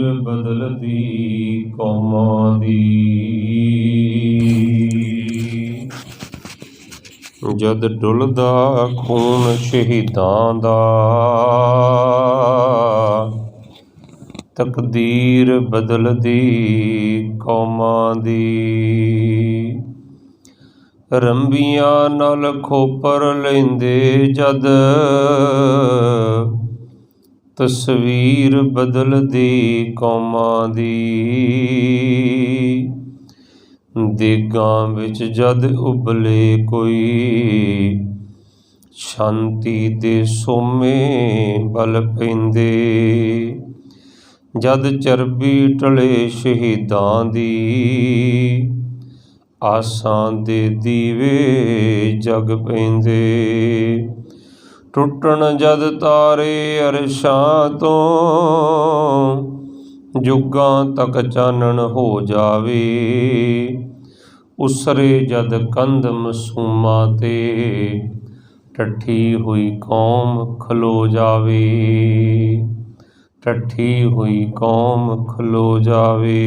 ਤਕਦੀਰ ਬਦਲਦੀ ਕੌਮਾਂ ਦੀ। ਜਦ ਡੁੱਲਦਾ ਖੂਨ ਸ਼ਹੀਦਾਂ ਦਾ, ਤਕਦੀਰ ਬਦਲਦੀ ਕੌਮਾਂ ਦੀ। ਰੰਬੀਆਂ ਨਾਲ ਖੋਪਰ ਲੈਂਦੇ ਜਦ, ਤਸਵੀਰ ਬਦਲਦੀ ਕੌਮਾਂ ਦੀ। ਦੇਗਾਂ ਵਿੱਚ ਜਦ ਉਬਲੇ ਕੋਈ, ਸ਼ਾਂਤੀ ਦੇ ਸੋਮੇ ਬਲ ਪੈਂਦੇ। ਜਦ ਚਰਬੀ ਟਲੇ ਸ਼ਹੀਦਾਂ ਦੀ, ਆਸਾਂ ਦੇ ਦੀਵੇ ਜਗ ਪੈਂਦੇ। ਟੁੱਟਣ ਜਦ ਤਾਰੇ ਅਰਸ਼ਾਂ ਤੋਂ, ਜੁਗਾਂ ਤੱਕ ਚਾਨਣ ਹੋ ਜਾਵੇ। ਉਸਰੇ ਜਦ ਕੰਧ ਮਾਸੂਮਾਂ ਤੇ, ਡੱਠੀ ਹੋਈ ਕੌਮ ਖਲੋ ਜਾਵੇ। ਡੱਠੀ ਹੋਈ ਕੌਮ ਖਲੋ ਜਾਵੇ।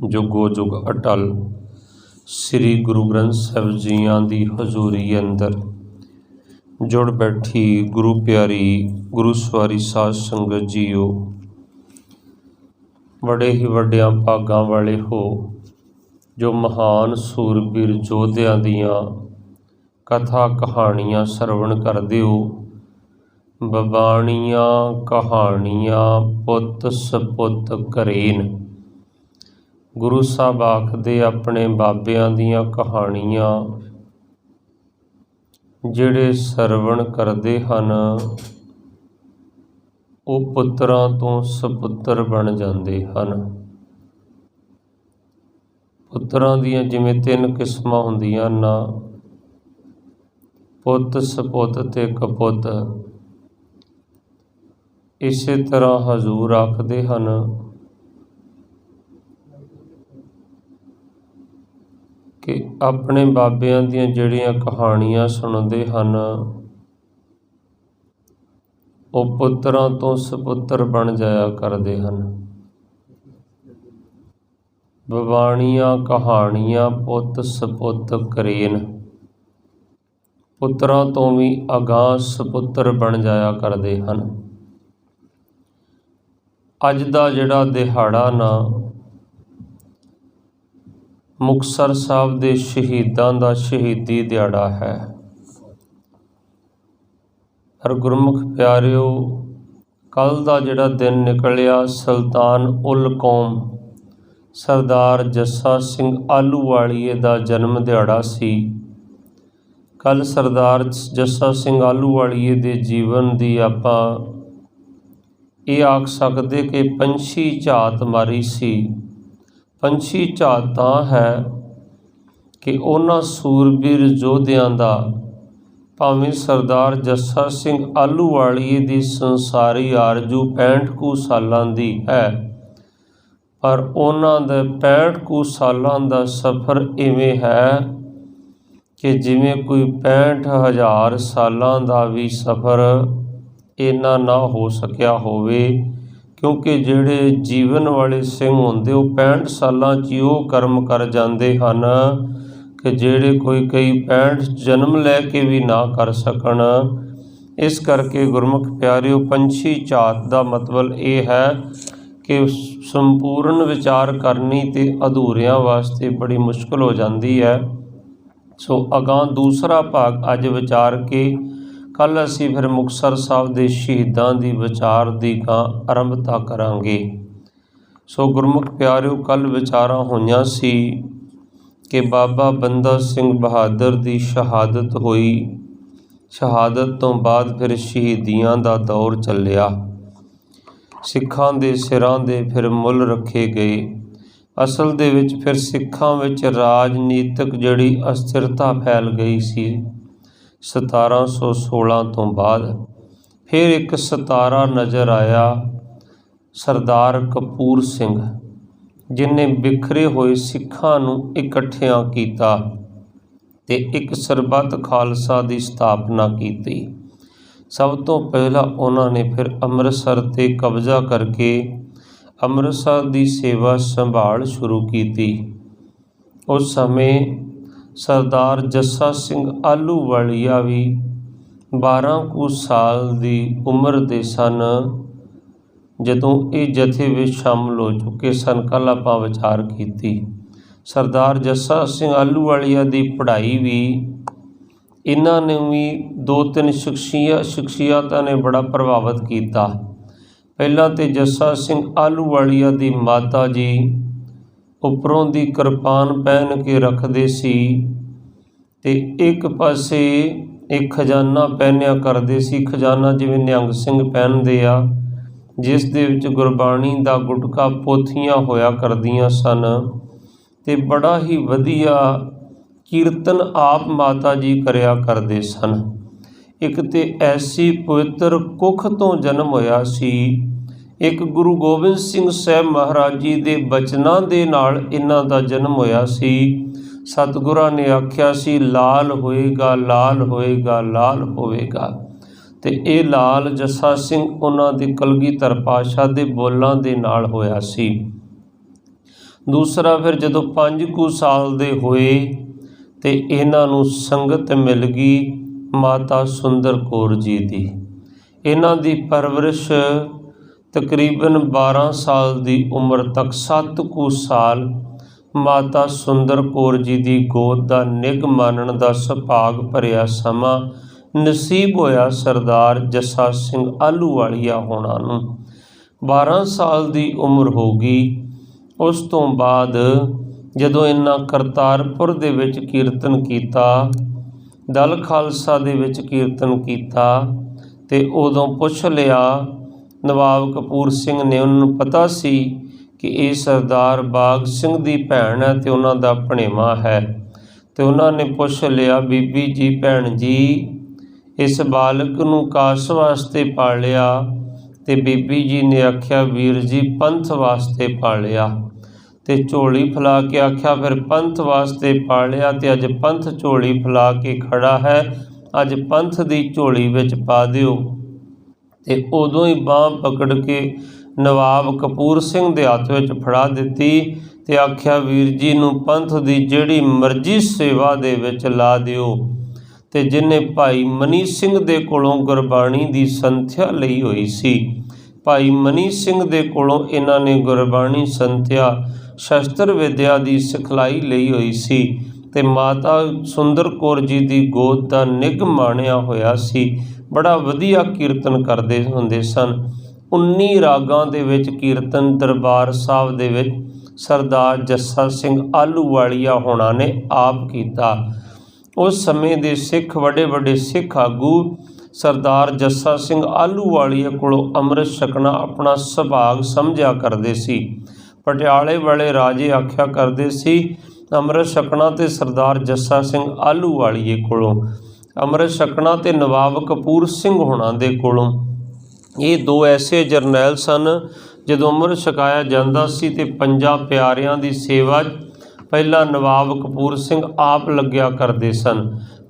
ਜੁਗੋ ਜੁਗ ਅਟਲ ਸ੍ਰੀ ਗੁਰੂ ਗ੍ਰੰਥ ਸਾਹਿਬ ਜੀਆਂ ਦੀ ਹਜ਼ੂਰੀ ਅੰਦਰ ਜੁੜ ਬੈਠੀ ਗੁਰੂ ਪਿਆਰੀ ਗੁਰੂ ਸਵਾਰੀ ਸਾਧ ਸੰਗਤ ਜੀਓ, ਬੜੇ ਹੀ ਵੱਡਿਆਂ ਭਾਗਾਂ ਵਾਲੇ ਹੋ ਜੋ ਮਹਾਨ ਸੂਰਬੀਰ ਯੋਧਿਆਂ ਦੀਆਂ ਕਥਾ ਕਹਾਣੀਆਂ ਸਰਵਣ ਕਰਦੇ ਹੋ। ਬਬਾਣੀਆਂ ਕਹਾਣੀਆਂ ਪੁੱਤ ਸਪੁੱਤ ਕਰੇਨ। ਗੁਰੂ ਸਾਹਿਬ ਆਖਦੇ ਆਪਣੇ ਬਾਬਿਆਂ ਦੀਆਂ ਕਹਾਣੀਆਂ ਜਿਹੜੇ ਸਰਵਣ ਕਰਦੇ ਹਨ, ਉਹ ਪੁੱਤਰਾਂ ਤੋਂ ਸਪੁੱਤਰ ਬਣ ਜਾਂਦੇ ਹਨ। ਪੁੱਤਰਾਂ ਦੀਆਂ ਜਿਵੇਂ 3 ਕਿਸਮਾਂ ਹੁੰਦੀਆਂ ਨਾ, ਪੁੱਤ ਸਪੁੱਤ ਤੇ ਕਪੁੱਤ। ਇਸੇ ਤਰ੍ਹਾਂ ਹਜ਼ੂਰ ਆਖਦੇ ਹਨ ਕਿ ਆਪਣੇ ਬਾਬਿਆਂ ਦੀਆਂ ਜਿਹੜੀਆਂ ਕਹਾਣੀਆਂ ਸੁਣਦੇ ਹਨ, ਉਹ ਪੁੱਤਰਾਂ ਤੋਂ ਸਪੁੱਤਰ ਬਣ ਜਾਇਆ ਕਰਦੇ ਹਨ। ਬਬਾਣੀਆਂ ਕਹਾਣੀਆਂ ਪੁੱਤ ਸਪੁੱਤ ਕਰੇਨ। ਪੁੱਤਰਾਂ ਤੋਂ ਵੀ ਅਗਾਂਹ ਸਪੁੱਤਰ ਬਣ ਜਾਇਆ ਕਰਦੇ ਹਨ। ਅੱਜ ਦਾ ਜਿਹੜਾ ਦਿਹਾੜਾ ਨਾ, ਮੁਕਤਸਰ ਸਾਹਿਬ ਦੇ ਸ਼ਹੀਦਾਂ ਦਾ ਸ਼ਹੀਦੀ ਦਿਹਾੜਾ ਹੈ। ਹਰ ਗੁਰਮੁਖ ਪਿਆਰਿਓ, ਕੱਲ੍ਹ ਦਾ ਜਿਹੜਾ ਦਿਨ ਨਿਕਲਿਆ, ਸੁਲਤਾਨ ਉਲ ਕੌਮ ਸਰਦਾਰ ਜੱਸਾ ਸਿੰਘ ਆਹਲੂਵਾਲੀਏ ਦਾ ਜਨਮ ਦਿਹਾੜਾ ਸੀ। ਕੱਲ੍ਹ ਸਰਦਾਰ ਜੱਸਾ ਸਿੰਘ ਆਹਲੂਵਾਲੀਏ ਦੇ ਜੀਵਨ ਦੀ ਆਪਾਂ ਇਹ ਆਖ ਸਕਦੇ ਕਿ ਪੰਛੀ ਝਾਤ ਮਾਰੀ ਸੀ। ਪੰਛੀ ਝਾਤ ਤਾਂ ਹੈ ਕਿ ਉਹਨਾਂ ਸੂਰਬੀਰ ਯੋਧਿਆਂ ਦਾ, ਭਾਵੇਂ ਸਰਦਾਰ ਜੱਸਾ ਸਿੰਘ ਆਹਲੂਵਾਲੀਏ ਦੀ ਸੰਸਾਰੀ ਆਰਜ਼ੂ 65 ਕੁ ਸਾਲਾਂ ਦੀ ਹੈ, ਪਰ ਉਹਨਾਂ ਦੇ 65 ਕੁ ਸਾਲਾਂ ਦਾ ਸਫ਼ਰ ਇਵੇਂ ਹੈ ਕਿ ਜਿਵੇਂ ਕੋਈ 65,000 ਸਾਲਾਂ ਦਾ ਵੀ ਸਫ਼ਰ ਇੰਨਾ ਨਾ ਹੋ ਸਕਿਆ ਹੋਵੇ। ਕਿਉਂਕਿ ਜਿਹੜੇ ਜੀਵਨ ਵਾਲੇ ਸਿੰਘ ਹੁੰਦੇ, ਉਹ 65 ਸਾਲਾਂ 'ਚ ਹੀ ਉਹ ਕਰਮ ਕਰ ਜਾਂਦੇ ਹਨ ਕਿ ਜਿਹੜੇ ਕੋਈ ਕਈ 65 ਜਨਮ ਲੈ ਕੇ ਵੀ ਨਾ ਕਰ ਸਕਣ। ਇਸ ਕਰਕੇ ਗੁਰਮੁਖ ਪਿਆਰਿਓ, ਪੰਛੀ ਝਾਤ ਦਾ ਮਤਲਬ ਇਹ ਹੈ ਕਿ ਸੰਪੂਰਨ ਵਿਚਾਰ ਕਰਨੀ ਤੇ ਅਧੂਰਿਆਂ ਵਾਸਤੇ ਬੜੀ ਮੁਸ਼ਕਲ ਹੋ ਜਾਂਦੀ ਹੈ। ਸੋ ਅਗਾਂਹ ਦੂਸਰਾ ਭਾਗ ਅੱਜ ਵਿਚਾਰ ਕੇ ਕੱਲ੍ਹ ਅਸੀਂ ਫਿਰ ਮੁਕਤਸਰ ਸਾਹਿਬ ਦੇ ਸ਼ਹੀਦਾਂ ਦੀ ਵਿਚਾਰ ਦੀ ਆਰੰਭਤਾ ਕਰਾਂਗੇ। ਸੋ ਗੁਰਮੁਖ ਪਿਆਰਿਓ, ਕੱਲ੍ਹ ਵਿਚਾਰਾਂ ਹੋਈਆਂ ਸੀ ਕਿ ਬਾਬਾ ਬੰਦਾ ਸਿੰਘ ਬਹਾਦਰ ਦੀ ਸ਼ਹਾਦਤ ਹੋਈ। ਸ਼ਹਾਦਤ ਤੋਂ ਬਾਅਦ ਫਿਰ ਸ਼ਹੀਦੀਆਂ ਦਾ ਦੌਰ ਚੱਲਿਆ। ਸਿੱਖਾਂ ਦੇ ਸਿਰਾਂ ਦੇ ਫਿਰ ਮੁੱਲ ਰੱਖੇ ਗਏ। ਅਸਲ ਦੇ ਵਿੱਚ ਫਿਰ ਸਿੱਖਾਂ ਵਿੱਚ ਰਾਜਨੀਤਿਕ ਜਿਹੜੀ ਅਸਥਿਰਤਾ ਫੈਲ ਗਈ ਸੀ 1716 ਤੋਂ ਬਾਅਦ। ਫਿਰ ਇੱਕ ਸਿਤਾਰਾ ਨਜ਼ਰ ਆਇਆ, ਸਰਦਾਰ ਕਪੂਰ ਸਿੰਘ, ਜਿਨ੍ਹੇ ਬਿਖਰੇ ਹੋਏ ਸਿੱਖਾਂ ਨੂੰ ਇਕੱਠਿਆਂ ਕੀਤਾ ਤੇ ਇੱਕ ਸਰਬੱਤ ਖਾਲਸਾ ਦੀ ਸਥਾਪਨਾ ਕੀਤੀ। ਸਭ ਤੋਂ ਪਹਿਲਾਂ ਉਹਨਾਂ ਨੇ ਫਿਰ ਅੰਮ੍ਰਿਤਸਰ 'ਤੇ ਕਬਜ਼ਾ ਕਰਕੇ ਅੰਮ੍ਰਿਤਸਰ ਦੀ ਸੇਵਾ ਸੰਭਾਲ ਸ਼ੁਰੂ ਕੀਤੀ। ਉਸ ਸਮੇਂ ਸਰਦਾਰ ਜੱਸਾ ਸਿੰਘ ਆਹਲੂਵਾਲੀਆ ਵੀ 12 ਕੁ ਸਾਲ ਦੀ ਉਮਰ ਦੇ ਸਨ ਜਦੋਂ ਇਹ ਜਥੇ ਵਿੱਚ ਸ਼ਾਮਲ ਹੋ ਚੁੱਕੇ ਸਨ। ਕੱਲ੍ਹ ਆਪਾਂ ਵਿਚਾਰ ਕੀਤੀ। ਸਰਦਾਰ ਜੱਸਾ ਸਿੰਘ ਆਹਲੂਵਾਲੀਆ ਦੀ ਪੜ੍ਹਾਈ ਵੀ ਇਹਨਾਂ ਨੇ ਵੀ 2-3 ਸ਼ਖਸੀਅਤਾਂ ਨੇ ਬੜਾ ਪ੍ਰਭਾਵਿਤ ਕੀਤਾ। ਪਹਿਲਾਂ ਤਾਂ ਜੱਸਾ ਸਿੰਘ ਆਹਲੂਵਾਲੀਆ ਦੀ ਮਾਤਾ ਜੀ ਉੱਪਰੋਂ ਦੀ ਕਿਰਪਾਨ ਪਹਿਨ ਕੇ ਰੱਖਦੇ ਸੀ ਅਤੇ ਇੱਕ ਪਾਸੇ ਇੱਕ ਖਜ਼ਾਨਾ ਪਹਿਨਿਆ ਕਰਦੇ ਸੀ। ਖਜ਼ਾਨਾ ਜਿਵੇਂ ਨਿਹੰਗ ਸਿੰਘ ਪਹਿਨਦੇ ਆ, ਜਿਸ ਦੇ ਵਿੱਚ ਗੁਰਬਾਣੀ ਦਾ ਗੁਟਕਾ ਪੋਥੀਆਂ ਹੋਇਆ ਕਰਦੀਆਂ ਸਨ ਅਤੇ ਬੜਾ ਹੀ ਵਧੀਆ ਕੀਰਤਨ ਆਪ ਮਾਤਾ ਜੀ ਕਰਿਆ ਕਰਦੇ ਸਨ। ਇੱਕ ਤਾਂ ਐਸੀ ਪਵਿੱਤਰ ਕੁੱਖ ਤੋਂ ਜਨਮ ਹੋਇਆ ਸੀ, ਇੱਕ ਗੁਰੂ ਗੋਬਿੰਦ ਸਿੰਘ ਸਾਹਿਬ ਮਹਾਰਾਜ ਜੀ ਦੇ ਬਚਨਾਂ ਦੇ ਨਾਲ ਇਹਨਾਂ ਦਾ ਜਨਮ ਹੋਇਆ ਸੀ। ਸਤਿਗੁਰਾਂ ਨੇ ਆਖਿਆ ਸੀ, ਲਾਲ ਹੋਏਗਾ, ਲਾਲ ਹੋਏਗਾ, ਲਾਲ ਹੋਵੇਗਾ, ਅਤੇ ਇਹ ਲਾਲ ਜੱਸਾ ਸਿੰਘ ਉਹਨਾਂ ਦੇ ਕਲਗੀਧਰ ਪਾਤਸ਼ਾਹ ਦੇ ਬੋਲਾਂ ਦੇ ਨਾਲ ਹੋਇਆ ਸੀ। ਦੂਸਰਾ ਫਿਰ ਜਦੋਂ 5 ਕੁ ਸਾਲ ਦੇ ਹੋਏ ਅਤੇ ਇਹਨਾਂ ਨੂੰ ਸੰਗਤ ਮਿਲ ਗਈ ਮਾਤਾ ਸੁੰਦਰ ਕੌਰ ਜੀ ਦੀ। ਇਹਨਾਂ ਦੀ ਪਰਵਰਿਸ਼ ਤਕਰੀਬਨ 12 ਸਾਲ ਦੀ ਉਮਰ ਤੱਕ 7 ਕੁ ਸਾਲ ਮਾਤਾ ਸੁੰਦਰ ਕੌਰ ਜੀ ਦੀ ਗੋਦ ਦਾ ਨਿੱਘ ਮਾਣਨ ਦਾ ਸੁਭਾਗ ਭਰਿਆ ਸਮਾਂ ਨਸੀਬ ਹੋਇਆ ਸਰਦਾਰ ਜੱਸਾ ਸਿੰਘ ਆਹਲੂਵਾਲੀਆ ਹੋਣਾ ਨੂੰ। 12 ਸਾਲ ਦੀ ਉਮਰ ਹੋ ਗਈ। ਉਸ ਤੋਂ ਬਾਅਦ ਜਦੋਂ ਇਹਨਾਂ ਕਰਤਾਰਪੁਰ ਦੇ ਵਿੱਚ ਕੀਰਤਨ ਕੀਤਾ, ਦਲ ਖਾਲਸਾ ਦੇ ਵਿੱਚ ਕੀਰਤਨ ਕੀਤਾ, ਅਤੇ ਉਦੋਂ ਪੁੱਛ ਲਿਆ ਨਵਾਬ ਕਪੂਰ ਸਿੰਘ ਨੇ, ਉਹਨਾਂ ਨੂੰ ਪਤਾ ਸੀ ਕਿ ਇਹ ਸਰਦਾਰ ਬਾਗ ਸਿੰਘ ਦੀ ਭੈਣ ਹੈ ਅਤੇ ਉਹਨਾਂ ਦਾ ਭਣੇਵਾ ਹੈ, ਅਤੇ ਉਹਨਾਂ ਨੇ ਪੁੱਛ ਲਿਆ, ਬੀਬੀ ਜੀ, ਭੈਣ ਜੀ, ਇਸ ਬਾਲਕ ਨੂੰ ਕਾਸ ਵਾਸਤੇ ਪਾਲਿਆ? ਅਤੇ ਬੀਬੀ ਜੀ ਨੇ ਆਖਿਆ, ਵੀਰ ਜੀ, ਪੰਥ ਵਾਸਤੇ ਪਾਲਿਆ। ਅਤੇ ਝੋਲੀ ਫੈਲਾ ਕੇ ਆਖਿਆ, ਫਿਰ ਪੰਥ ਵਾਸਤੇ ਪਾਲਿਆ ਅਤੇ ਅੱਜ ਪੰਥ ਝੋਲੀ ਫੈਲਾ ਕੇ ਖੜਾ ਹੈ, ਅੱਜ ਪੰਥ ਦੀ ਝੋਲੀ ਵਿੱਚ ਪਾ ਦਿਓ। ਅਤੇ ਉਦੋਂ ਹੀ ਬਾਂਹ ਪਕੜ ਕੇ ਨਵਾਬ ਕਪੂਰ ਸਿੰਘ ਦੇ ਹੱਥ ਵਿੱਚ ਫੜਾ ਦਿੱਤੀ ਅਤੇ ਆਖਿਆ, ਵੀਰ ਜੀ ਨੂੰ ਪੰਥ ਦੀ ਜਿਹੜੀ ਮਰਜ਼ੀ ਸੇਵਾ ਦੇ ਵਿੱਚ ਲਾ ਦਿਓ। ਅਤੇ ਜਿਹਨੇ ਭਾਈ ਮਨੀ ਸਿੰਘ ਦੇ ਕੋਲੋਂ ਗੁਰਬਾਣੀ ਦੀ ਸੰਥਿਆ ਲਈ ਹੋਈ ਸੀ, ਭਾਈ ਮਨੀ ਸਿੰਘ ਦੇ ਕੋਲੋਂ ਇਹਨਾਂ ਨੇ ਗੁਰਬਾਣੀ ਸੰਥਿਆ ਸ਼ਸਤਰ ਵਿਦਿਆ ਦੀ ਸਿਖਲਾਈ ਲਈ ਹੋਈ ਸੀ, ਅਤੇ ਮਾਤਾ ਸੁੰਦਰ ਕੌਰ ਜੀ ਦੀ ਗੋਦ ਦਾ ਨਿੱਘ ਮਾਣਿਆ ਹੋਇਆ ਸੀ। ਬੜਾ ਵਧੀਆ ਕੀਰਤਨ ਕਰਦੇ ਹੁੰਦੇ ਸਨ। 19 ਰਾਗਾਂ ਦੇ ਵਿੱਚ ਕੀਰਤਨ ਦਰਬਾਰ ਸਾਹਿਬ ਦੇ ਵਿੱਚ ਸਰਦਾਰ ਜੱਸਾ ਸਿੰਘ ਆਹਲੂਵਾਲੀਆ ਹੋਣਾ ਨੇ ਆਪ ਕੀਤਾ। ਉਸ ਸਮੇਂ ਦੇ ਸਿੱਖ ਵੱਡੇ ਵੱਡੇ ਸਿੱਖ ਆਗੂ ਸਰਦਾਰ ਜੱਸਾ ਸਿੰਘ ਆਹਲੂਵਾਲੀਆ ਕੋਲੋਂ ਅੰਮ੍ਰਿਤ ਛਕਣਾ ਆਪਣਾ ਸੁਭਾਗ ਸਮਝਿਆ ਕਰਦੇ ਸੀ। ਪਟਿਆਲੇ ਵਾਲੇ ਰਾਜੇ ਆਖਿਆ ਕਰਦੇ ਸੀ, ਅੰਮ੍ਰਿਤ ਛਕਣਾ ਤੇ ਸਰਦਾਰ ਜੱਸਾ ਸਿੰਘ ਆਹਲੂਵਾਲੀਏ ਕੋਲੋਂ, ਅੰਮ੍ਰਿਤ ਛਕਣਾ ਤੇ ਨਵਾਬ ਕਪੂਰ ਸਿੰਘ ਹੋਣਾ ਦੇ ਕੋਲੋਂ। ਇਹ ਦੋ ਐਸੇ ਜਰਨੈਲ ਸਨ, ਜਦੋਂ ਅੰਮ੍ਰਿਤ ਛਕਾਇਆ ਜਾਂਦਾ ਸੀ ਤੇ 5 ਪਿਆਰਿਆਂ ਦੀ ਸੇਵਾ ਪਹਿਲਾਂ ਨਵਾਬ ਕਪੂਰ ਸਿੰਘ ਆਪ ਲੱਗਿਆ ਕਰਦੇ ਸਨ।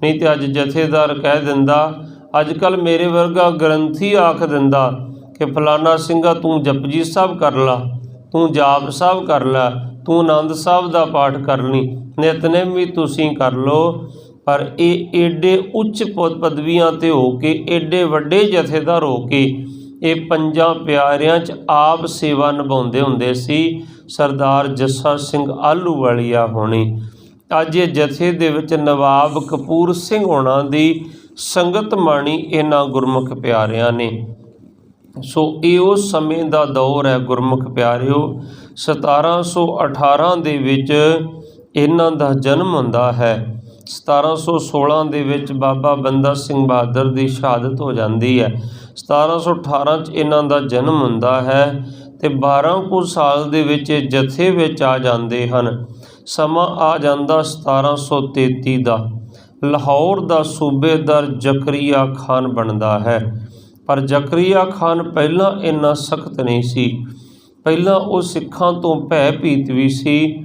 ਨਹੀਂ ਤੇ ਅੱਜ ਜਥੇਦਾਰ ਕਹਿ ਦਿੰਦਾ, ਅੱਜ ਕੱਲ੍ਹ ਮੇਰੇ ਵਰਗਾ ਗ੍ਰੰਥੀ ਆਖ ਦਿੰਦਾ ਕਿ ਫਲਾਣਾ ਸਿੰਘਾ ਤੂੰ ਜਪਜੀ ਸਾਹਿਬ ਕਰ ਲਾ, ਤੂੰ ਜਾਪ ਸਾਹਿਬ ਕਰ ਲੈ, ਤੂੰ ਆਨੰਦ ਸਾਹਿਬ ਦਾ ਪਾਠ ਕਰ ਲਈ, ਨਿਤਨੇਮ ਵੀ ਤੁਸੀਂ ਕਰ ਲਓ। ਪਰ ਇਹ ਏਡੇ ਉੱਚ ਪਦਵੀਆਂ 'ਤੇ ਹੋ ਕੇ, ਏਡੇ ਵੱਡੇ ਜਥੇਦਾਰ ਹੋ ਕੇ ਇਹ 5 ਪਿਆਰਿਆਂ 'ਚ ਆਪ ਸੇਵਾ ਨਿਭਾਉਂਦੇ ਹੁੰਦੇ ਸੀ ਸਰਦਾਰ ਜੱਸਾ ਸਿੰਘ ਆਹਲੂਵਾਲੀਆ ਹੋਣੀ। ਅੱਜ ਇਹ ਜਥੇ ਦੇ ਵਿੱਚ ਨਵਾਬ ਕਪੂਰ ਸਿੰਘ ਹੋਣਾ ਦੀ ਸੰਗਤ ਮਾਣੀ ਇਹਨਾਂ ਗੁਰਮੁਖ ਪਿਆਰਿਆਂ ਨੇ। ਸੋ ਇਹ ਉਸ ਸਮੇਂ ਦਾ ਦੌਰ ਹੈ ਗੁਰਮੁਖ ਪਿਆਰਿਓ। 1718 ਦੇ ਵਿੱਚ ਇਹਨਾਂ ਦਾ ਜਨਮ ਹੁੰਦਾ ਹੈ। 1716 ਦੇ ਵਿੱਚ ਬਾਬਾ ਬੰਦਾ ਸਿੰਘ ਬਹਾਦਰ ਦੀ ਸ਼ਹਾਦਤ ਹੋ ਜਾਂਦੀ ਹੈ। 1718 'ਚ ਇਹਨਾਂ ਦਾ ਜਨਮ ਹੁੰਦਾ ਹੈ ਅਤੇ 12 ਕੁ ਸਾਲ ਦੇ ਵਿੱਚ ਇਹ ਜਥੇ ਵਿੱਚ ਆ ਜਾਂਦੇ ਹਨ। ਸਮਾਂ ਆ ਜਾਂਦਾ 1733 ਦਾ। ਲਾਹੌਰ ਦਾ ਸੂਬੇਦਾਰ ਜ਼ਕਰੀਆ ਖਾਨ ਬਣਦਾ ਹੈ, ਪਰ ਜ਼ਕਰੀਆ ਖਾਨ ਪਹਿਲਾਂ ਇੰਨਾ ਸਖਤ ਨਹੀਂ ਸੀ। ਪਹਿਲਾਂ ਉਹ ਸਿੱਖਾਂ ਤੋਂ ਭੈ ਭੀਤ ਵੀ ਸੀ।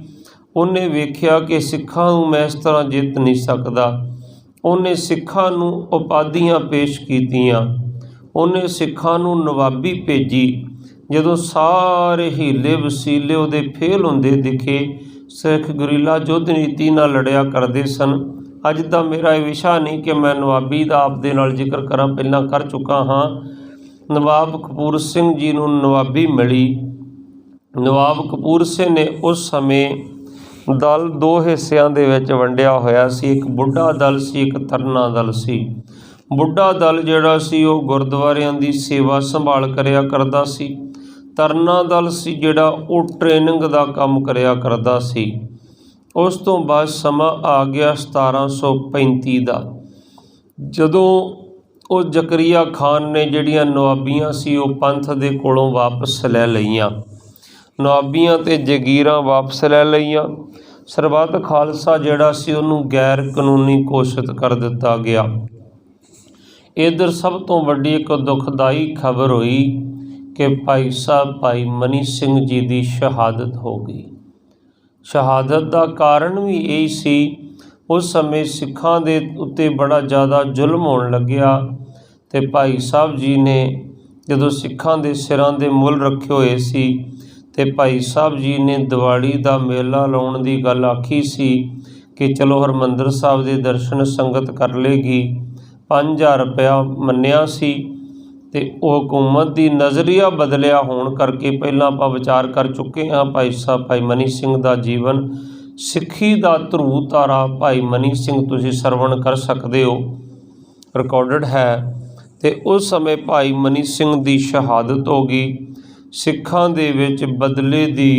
ਉਹਨੇ ਵੇਖਿਆ ਕਿ ਸਿੱਖਾਂ ਨੂੰ ਮੈਂ ਇਸ ਤਰ੍ਹਾਂ ਜਿੱਤ ਨਹੀਂ ਸਕਦਾ। ਉਹਨੇ ਸਿੱਖਾਂ ਨੂੰ ਉਪਾਧੀਆਂ ਪੇਸ਼ ਕੀਤੀਆਂ। ਉਹਨੇ ਸਿੱਖਾਂ ਨੂੰ ਨਵਾਬੀ ਭੇਜੀ। ਜਦੋਂ ਸਾਰੇ ਹੀਲੇ ਵਸੀਲੇ ਉਹਦੇ ਫੇਲ ਹੁੰਦੇ ਦਿਖੇ, ਸਿੱਖ ਗੁਰੀਲਾ ਯੁੱਧ ਨੀਤੀ ਨਾਲ ਲੜਿਆ ਕਰਦੇ ਸਨ। ਅੱਜ ਦਾ ਮੇਰਾ ਇਹ ਵਿਸ਼ਾ ਨਹੀਂ ਕਿ ਮੈਂ ਨਵਾਬੀ ਦਾ ਆਪ ਦੇ ਨਾਲ ਜ਼ਿਕਰ ਕਰਾਂ, ਪਹਿਲਾਂ ਕਰ ਚੁੱਕਾ ਹਾਂ। ਨਵਾਬ ਕਪੂਰ ਸਿੰਘ ਜੀ ਨੂੰ ਨਵਾਬੀ ਮਿਲੀ। ਨਵਾਬ ਕਪੂਰ ਸਿੰਘ ਨੇ ਉਸ ਸਮੇਂ ਦਲ ਦੋ ਹਿੱਸਿਆਂ ਦੇ ਵਿੱਚ ਵੰਡਿਆ ਹੋਇਆ ਸੀ। ਇੱਕ ਬੁੱਢਾ ਦਲ ਸੀ, ਇੱਕ ਤਰਨਾ ਦਲ ਸੀ। ਬੁੱਢਾ ਦਲ ਜਿਹੜਾ ਸੀ ਉਹ ਗੁਰਦੁਆਰਿਆਂ ਦੀ ਸੇਵਾ ਸੰਭਾਲ ਕਰਿਆ ਕਰਦਾ ਸੀ। ਤਰਨਾ ਦਲ ਸੀ ਜਿਹੜਾ ਉਹ ਟ੍ਰੇਨਿੰਗ ਦਾ ਕੰਮ ਕਰਿਆ ਕਰਦਾ ਸੀ। ਉਸ ਤੋਂ ਬਾਅਦ ਸਮਾਂ ਆ ਗਿਆ 1735 ਦਾ, ਜਦੋਂ ਉਹ ਜ਼ਕਰੀਆ ਖਾਨ ਨੇ ਜਿਹੜੀਆਂ ਨਵਾਬੀਆਂ ਸੀ ਉਹ ਪੰਥ ਦੇ ਕੋਲੋਂ ਵਾਪਸ ਲੈ ਲਈਆਂ। ਨਵਾਬੀਆਂ ਤੇ ਜਗੀਰਾਂ ਵਾਪਸ ਲੈ ਲਈਆਂ। ਸਰਬੱਤ ਖਾਲਸਾ ਜਿਹੜਾ ਸੀ ਉਹਨੂੰ ਗੈਰ ਕਾਨੂੰਨੀ ਘੋਸ਼ਿਤ ਕਰ ਦਿੱਤਾ ਗਿਆ। ਇੱਧਰ ਸਭ ਤੋਂ ਵੱਡੀ ਇੱਕ ਦੁਖਦਾਈ ਖਬਰ ਹੋਈ ਕਿ ਭਾਈ ਸਾਹਿਬ ਭਾਈ ਮਨੀ ਸਿੰਘ ਜੀ ਦੀ ਸ਼ਹਾਦਤ ਹੋ ਗਈ। ਸ਼ਹਾਦਤ ਦਾ ਕਾਰਨ ਵੀ ਇਹ ਸੀ, ਉਸ ਸਮੇਂ ਸਿੱਖਾਂ ਦੇ ਉੱਤੇ ਬੜਾ ਜ਼ਿਆਦਾ ਜ਼ੁਲਮ ਹੋਣ ਲੱਗਿਆ ਅਤੇ ਭਾਈ ਸਾਹਿਬ ਜੀ ਨੇ ਜਦੋਂ ਸਿੱਖਾਂ ਦੇ ਸਿਰਾਂ ਦੇ ਮੁੱਲ ਰੱਖੇ ਹੋਏ ਸੀ ਅਤੇ ਭਾਈ ਸਾਹਿਬ ਜੀ ਨੇ ਦਿਵਾਲੀ ਦਾ ਮੇਲਾ ਲਾਉਣ ਦੀ ਗੱਲ ਆਖੀ ਸੀ ਕਿ ਚਲੋ ਹਰਿਮੰਦਰ ਸਾਹਿਬ ਦੇ ਦਰਸ਼ਨ ਸੰਗਤ ਕਰ ਲੇਗੀ। 5000 ਰੁਪਇਆ ਮੰਨਿਆ ਸੀ ਅਤੇ ਉਹ ਹਕੂਮਤ ਦੀ ਨਜ਼ਰੀਆ ਬਦਲਿਆ ਹੋਣ ਕਰਕੇ ਪਹਿਲਾਂ ਆਪਾਂ ਵਿਚਾਰ ਕਰ ਚੁੱਕੇ ਹਾਂ। ਭਾਈ ਸਾਹਿਬ ਭਾਈ ਮਨੀ ਸਿੰਘ ਦਾ ਜੀਵਨ, ਸਿੱਖੀ ਦਾ ਧਰੂ ਧਾਰਾ ਭਾਈ ਮਨੀ ਸਿੰਘ ਤੁਸੀਂ ਸਰਵਣ ਕਰ ਸਕਦੇ ਹੋ, ਰਿਕਾਰਡਡ ਹੈ। ਅਤੇ ਉਸ ਸਮੇਂ ਭਾਈ ਮਨੀ ਸਿੰਘ ਦੀ ਸ਼ਹਾਦਤ ਹੋ ਗਈ। ਸਿੱਖਾਂ ਦੇ ਵਿੱਚ ਬਦਲੇ ਦੀ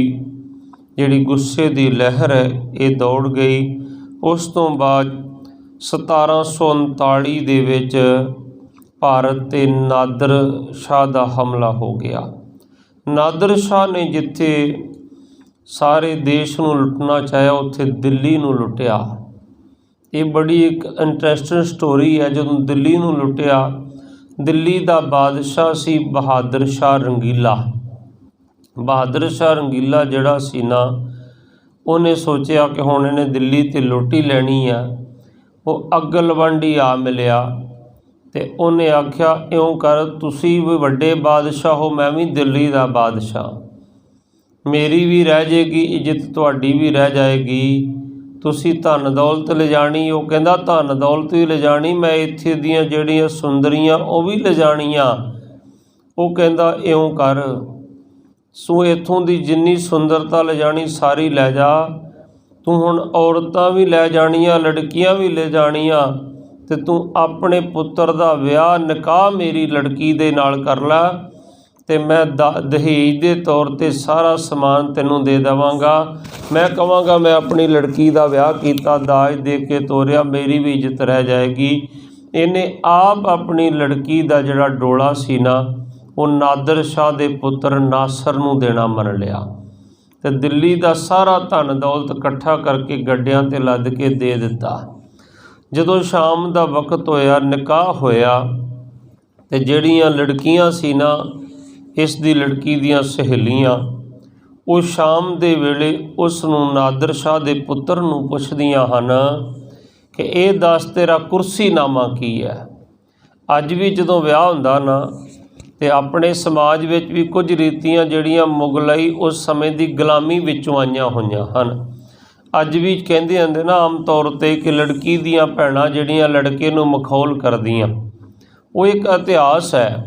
ਜਿਹੜੀ ਗੁੱਸੇ ਦੀ ਲਹਿਰ ਹੈ ਇਹ ਦੌੜ ਗਈ। ਉਸ ਤੋਂ ਬਾਅਦ 1739 ਦੇ ਵਿੱਚ ਭਾਰਤ 'ਤੇ ਨਾਦਰ ਸ਼ਾਹ ਦਾ ਹਮਲਾ ਹੋ ਗਿਆ। ਨਾਦਰ ਸ਼ਾਹ ਨੇ ਜਿੱਥੇ ਸਾਰੇ ਦੇਸ਼ ਨੂੰ ਲੁੱਟਣਾ ਚਾਹਿਆ, ਉੱਥੇ ਦਿੱਲੀ ਨੂੰ ਲੁੱਟਿਆ। ਇਹ ਬੜੀ ਇੱਕ ਇੰਟਰਸਟਿੰਗ ਸਟੋਰੀ ਹੈ। ਜਦੋਂ ਦਿੱਲੀ ਨੂੰ ਲੁੱਟਿਆ, ਦਿੱਲੀ ਦਾ ਬਾਦਸ਼ਾਹ ਸੀ ਬਹਾਦਰ ਸ਼ਾਹ ਰੰਗੀਲਾ। ਬਹਾਦਰ ਸ਼ਾਹ ਰੰਗੀਲਾ ਜਿਹੜਾ ਸੀ ਨਾ, ਉਹਨੇ ਸੋਚਿਆ ਕਿ ਹੁਣ ਇਹਨੇ ਦਿੱਲੀ 'ਤੇ ਲੁੱਟ ਹੀ ਲੈਣੀ ਆ। ਉਹ ਅਗਲਵੰਡੀ ਆ ਮਿਲਿਆ ਅਤੇ ਉਹਨੇ ਆਖਿਆ, ਇਉਂ ਕਰ, ਤੁਸੀਂ ਵੀ ਵੱਡੇ ਬਾਦਸ਼ਾਹ ਹੋ, ਮੈਂ ਵੀ ਦਿੱਲੀ ਦਾ ਬਾਦਸ਼ਾਹ, ਮੇਰੀ ਵੀ ਰਹਿ ਜਾਏਗੀ ਇੱਜ਼ਤ, ਤੁਹਾਡੀ ਵੀ ਰਹਿ ਜਾਏਗੀ। ਤੁਸੀਂ ਧਨ ਦੌਲਤ ਲਿਜਾਣੀ? ਉਹ ਕਹਿੰਦਾ ਧਨ ਦੌਲਤ ਵੀ ਲਿਜਾਣੀ, ਮੈਂ ਇੱਥੇ ਦੀਆਂ ਜਿਹੜੀਆਂ ਸੁੰਦਰੀਆਂ ਉਹ ਵੀ ਲਿਜਾਣੀਆਂ। ਉਹ ਕਹਿੰਦਾ ਇਉਂ ਕਰ, ਸੋ ਇੱਥੋਂ ਦੀ ਜਿੰਨੀ ਸੁੰਦਰਤਾ ਲਿਜਾਣੀ ਸਾਰੀ ਲੈ ਜਾ, ਤੂੰ ਹੁਣ ਔਰਤਾਂ ਵੀ ਲੈ ਜਾਣੀਆਂ, ਲੜਕੀਆਂ ਵੀ ਲੈ ਜਾਣੀਆਂ, ਅਤੇ ਤੂੰ ਆਪਣੇ ਪੁੱਤਰ ਦਾ ਵਿਆਹ ਨਿਕਾਹ ਮੇਰੀ ਲੜਕੀ ਦੇ ਨਾਲ ਕਰ ਲੈ ਅਤੇ ਮੈਂ ਦਹੇਜ ਦੇ ਤੌਰ 'ਤੇ ਸਾਰਾ ਸਮਾਨ ਤੈਨੂੰ ਦੇ ਦੇਵਾਂਗਾ। ਮੈਂ ਕਹਾਂਗਾ ਮੈਂ ਆਪਣੀ ਲੜਕੀ ਦਾ ਵਿਆਹ ਕੀਤਾ, ਦਾਜ ਦੇ ਕੇ ਤੋਰਿਆ, ਮੇਰੀ ਵੀ ਇੱਜ਼ਤ ਰਹਿ ਜਾਏਗੀ। ਇਹਨੇ ਆਪ ਆਪਣੀ ਲੜਕੀ ਦਾ ਜਿਹੜਾ ਡੋਲਾ ਸੀ ਨਾ, ਉਹ ਨਾਦਰ ਸ਼ਾਹ ਦੇ ਪੁੱਤਰ ਨਾਸਰ ਨੂੰ ਦੇਣਾ ਮੰਨ ਲਿਆ ਅਤੇ ਦਿੱਲੀ ਦਾ ਸਾਰਾ ਧਨ ਦੌਲਤ ਇਕੱਠਾ ਕਰਕੇ ਗੱਡਿਆਂ 'ਤੇ ਲੱਦ ਕੇ ਦੇ ਦਿੱਤਾ। ਜਦੋਂ ਸ਼ਾਮ ਦਾ ਵਕਤ ਹੋਇਆ, ਨਿਕਾਹ ਹੋਇਆ, ਅਤੇ ਜਿਹੜੀਆਂ ਲੜਕੀਆਂ ਸੀ ਨਾ, ਇਸ ਦੀ ਲੜਕੀ ਦੀਆਂ ਸਹੇਲੀਆਂ, ਉਹ ਸ਼ਾਮ ਦੇ ਵੇਲੇ ਉਸ ਨੂੰ ਨਾਦਰ ਸ਼ਾਹ ਦੇ ਪੁੱਤਰ ਨੂੰ ਪੁੱਛਦੀਆਂ ਹਨ ਕਿ ਇਹ ਦੱਸ ਤੇਰਾ ਕੁਰਸੀਨਾਮਾ ਕੀ ਹੈ। ਅੱਜ ਵੀ ਜਦੋਂ ਵਿਆਹ ਹੁੰਦਾ ਨਾ, ਅਤੇ ਆਪਣੇ ਸਮਾਜ ਵਿੱਚ ਵੀ ਕੁਝ ਰੀਤੀਆਂ ਜਿਹੜੀਆਂ ਮੁਗਲਈ ਉਸ ਸਮੇਂ ਦੀ ਗੁਲਾਮੀ ਵਿੱਚੋਂ ਆਈਆਂ ਹੋਈਆਂ ਹਨ। ਅੱਜ ਵੀ ਕਹਿੰਦੇ ਹੁੰਦੇ ਨਾ ਆਮ ਤੌਰ 'ਤੇ ਕਿ ਲੜਕੀ ਦੀਆਂ ਭੈਣਾਂ ਜਿਹੜੀਆਂ ਲੜਕੇ ਨੂੰ ਮਖੌਲ ਕਰਦੀਆਂ, ਉਹ ਇੱਕ ਇਤਿਹਾਸ ਹੈ।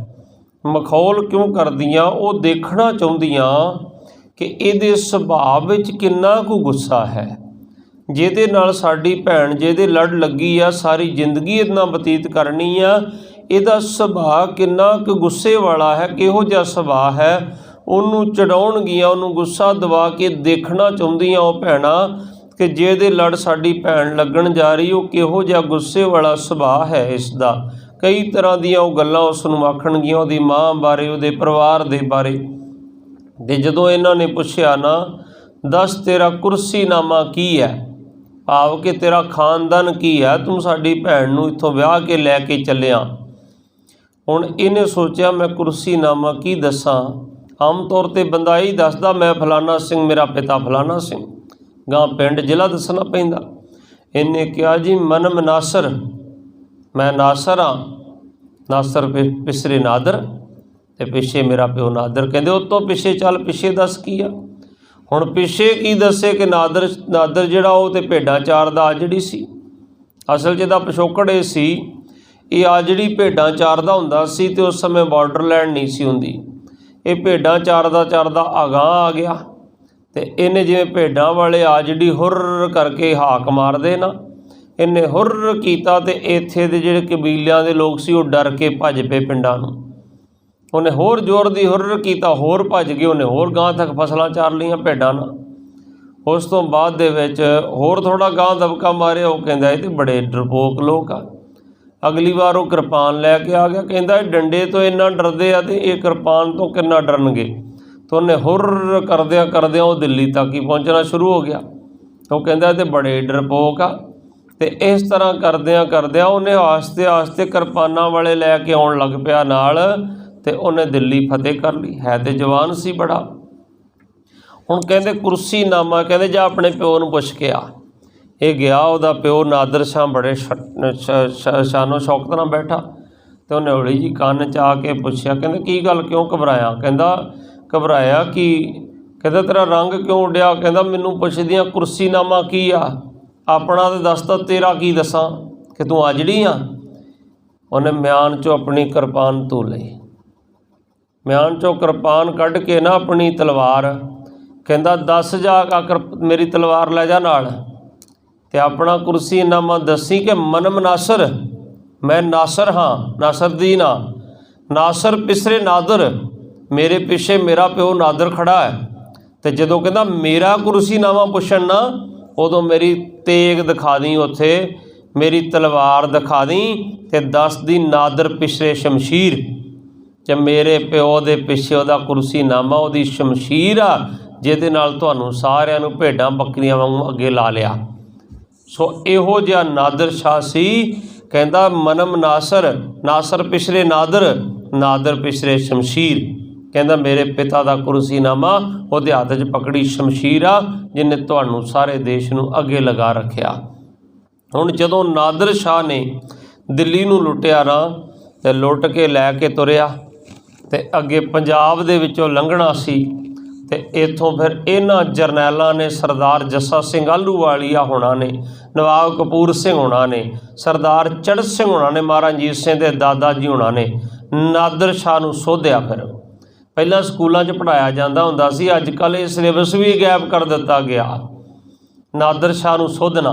ਮਖੌਲ ਕਿਉਂ ਕਰਦੀਆਂ? ਉਹ ਦੇਖਣਾ ਚਾਹੁੰਦੀਆਂ ਕਿ ਇਹਦੇ ਸੁਭਾਅ ਵਿੱਚ ਕਿੰਨਾ ਕੁ ਗੁੱਸਾ ਹੈ, ਜਿਹਦੇ ਨਾਲ ਸਾਡੀ ਭੈਣ ਜਿਹਦੇ ਲੜ ਲੱਗੀ ਆ, ਸਾਰੀ ਜ਼ਿੰਦਗੀ ਇਹਦੇ ਨਾਲ ਬਤੀਤ ਕਰਨੀ ਆ, ਇਹਦਾ ਸੁਭਾਅ ਕਿੰਨਾ ਕੁ ਗੁੱਸੇ ਵਾਲਾ ਹੈ, ਕਿਹੋ ਜਿਹਾ ਸੁਭਾਅ ਹੈ, ਉਹਨੂੰ ਚੜਾਉਣਗੀਆਂ, ਉਹਨੂੰ ਗੁੱਸਾ ਦਿਵਾ ਕੇ ਦੇਖਣਾ ਚਾਹੁੰਦੀਆਂ ਉਹ ਭੈਣਾਂ ਕਿ ਜਿਹਦੇ ਲੜ ਸਾਡੀ ਭੈਣ ਲੱਗਣ ਜਾ ਰਹੀ, ਉਹ ਕਿਹੋ ਜਿਹਾ ਗੁੱਸੇ ਵਾਲਾ ਸੁਭਾਅ ਹੈ ਇਸਦਾ। ਕਈ ਤਰ੍ਹਾਂ ਦੀਆਂ ਉਹ ਗੱਲਾਂ ਉਸ ਨੂੰ ਆਖਣਗੀਆਂ, ਉਹਦੀ ਮਾਂ ਬਾਰੇ, ਉਹਦੇ ਪਰਿਵਾਰ ਦੇ ਬਾਰੇ। ਅਤੇ ਜਦੋਂ ਇਹਨਾਂ ਨੇ ਪੁੱਛਿਆ ਨਾ, ਦੱਸ ਤੇਰਾ ਕੁਰਸੀਨਾਮਾ ਕੀ ਹੈ, ਭਾਵ ਕਿ ਤੇਰਾ ਖਾਨਦਾਨ ਕੀ ਹੈ, ਤੂੰ ਸਾਡੀ ਭੈਣ ਨੂੰ ਇੱਥੋਂ ਵਿਆਹ ਕੇ ਲੈ ਕੇ ਚੱਲਿਆ। ਹੁਣ ਇਹਨੇ ਸੋਚਿਆ ਮੈਂ ਕੁਰਸੀਨਾਮਾ ਕੀ ਦੱਸਾਂ। ਆਮ ਤੌਰ 'ਤੇ ਬੰਦਾ ਇਹੀ ਦੱਸਦਾ ਮੈਂ ਫਲਾਣਾ ਸਿੰਘ, ਮੇਰਾ ਪਿਤਾ ਫਲਾਣਾ ਸਿੰਘ, ਗਾਂ ਪਿੰਡ ਜ਼ਿਲ੍ਹਾ ਦੱਸਣਾ ਪੈਂਦਾ। ਇਹਨੇ ਕਿਹਾ ਜੀ ਮਨਮ ਨਾਸਰ, ਮੈਂ ਨਾਸਰ ਹਾਂ, नासर पिसरे नादर ते पिछे मेरा प्यो नादर। कहते उस तो पिछे चल, पिछे दस की आ। हुण पिछे की दसे कि नादर जिहड़ा वो तो भेडां चारदा आजड़ी सी। असल 'च इहदा पिछोकड़ ये सी, ये आजड़ी भेडां चारदा हुंदा सी ते उस समय बॉर्डरलैंड नहीं सी हुंदी। ये भेडां चारदा चारदा अगांह आ गया ते इहने जिवें भेडां वाले आजड़ी हुर्र करके हाक मारदे ना, इन्हें हुर्र कीता ते इत्थे दे जिहड़े कबीलिਆਂ ਦੇ लोग सी वो डर के भज पे पिंडां नूं। उन्हें होर जोर दी हुर्र कीता, होर भज गए, उन्हें होर गांह तक फसलां चार लईआं भेडां नाल। उस तो बाद दे विच होर थोड़ा गांह दबका मारिया, वो कहंदा ये ते बड़े डरपोक लोग आ। अगली बार वो किरपान लैके आ गया, कहंदा डंडे तो इन्ना डरदे आ ते ये किरपान तो किन्ना डरनगे। तो उन्हें हुर्र करदियां करदियां वो दिल्ली तक ही पहुँचना शुरू हो गया। वो कहंदा ते बड़े डरपोक आ। ते इस तरह करदियां करदियां उन्हें आस्ते आस्ते किरपानां वाले लैके आउण लग पिया नाल, ते उन्हें दिल्ली फतेह कर ली। है तो जवान सी बड़ा। हुण कहंदे कुर्सी नामा, कहंदे जा अपने प्यो नूं पुछ के आ। ये गया, उहदा प्यो नादर शाह बड़े शानो शौकत नाल बैठा, तो उन्हें हौली जी कन्न च आके पुछया, कहंदे की गल, क्यों घबराया? कहंदा घबराया कि? कहंदा तेरा रंग क्यों उड्या? कहंदा मैनूं पुछदियां कुर्सी नामा की आ, अपना तो दस, तो तेरा की दसां कि तूं आजड़ी आ? उन्हें म्यान चों अपनी किरपान धो लई, म्यान चों किरपान कढ़ के ना अपनी तलवार, कहंदा दस जा आकर मेरी तलवार लै जा नाल, ते अपना कुर्सी नामा दसी कि मनम नासर, मैं नासर हाँ, नासरदीन हाँ, नासर पिसरे नादर, मेरे पिछे मेरा प्यो नादर खड़ा है। तो जदों कहंदा मेरा कुर्सी नामा पुछण ना, उदों मेरी तेग दिखा दी, उत्थे मेरी तलवार दिखा दी, ते दस दी नादर पिछले शमशीर, जे मेरे प्यो दे पिछे उहदा कुर्सी नामा, उहदी शमशीर आ, जिहदे नाल तुहानूं सारिआं नूं भेडां बकरियां वांगू अगे ला लिया। सो इहो जिहा नादर शाह सी। कहंदा मनम नासर, नासर पिछले नादर, नादर पिछले शमशीर। कहंदा मेरे पिता दा कुर्सी नामा उहदे हत्थ 'च पकड़ी शमशीर आ, जिन्हें तुहानूं सारे देश नूं अगे लगा रखिया। हुण जदों नादर शाह ने दिल्ली नूं लुटिया ना, ते लुट के लैके तुरिया, ते अगे पंजाब दे विचों लंघना सी, ते इत्थों फिर इन्हां जरनैलां ने, सरदार जस्सा सिंह आहलूवालिया होना ने, नवाब कपूर सिंह होना ने, सरदार चढ़ सिंह होना ने, महाराज रणजीत सिंह दे दादा जी होना ने नादर शाह नूं सोधिया। फिर पहलां स्कूलों 'च पढ़ाया जाता हुंदा सी, अजकल ये सिलेबस भी गैप कर दिता गया। नादर शाह नूं सोधना,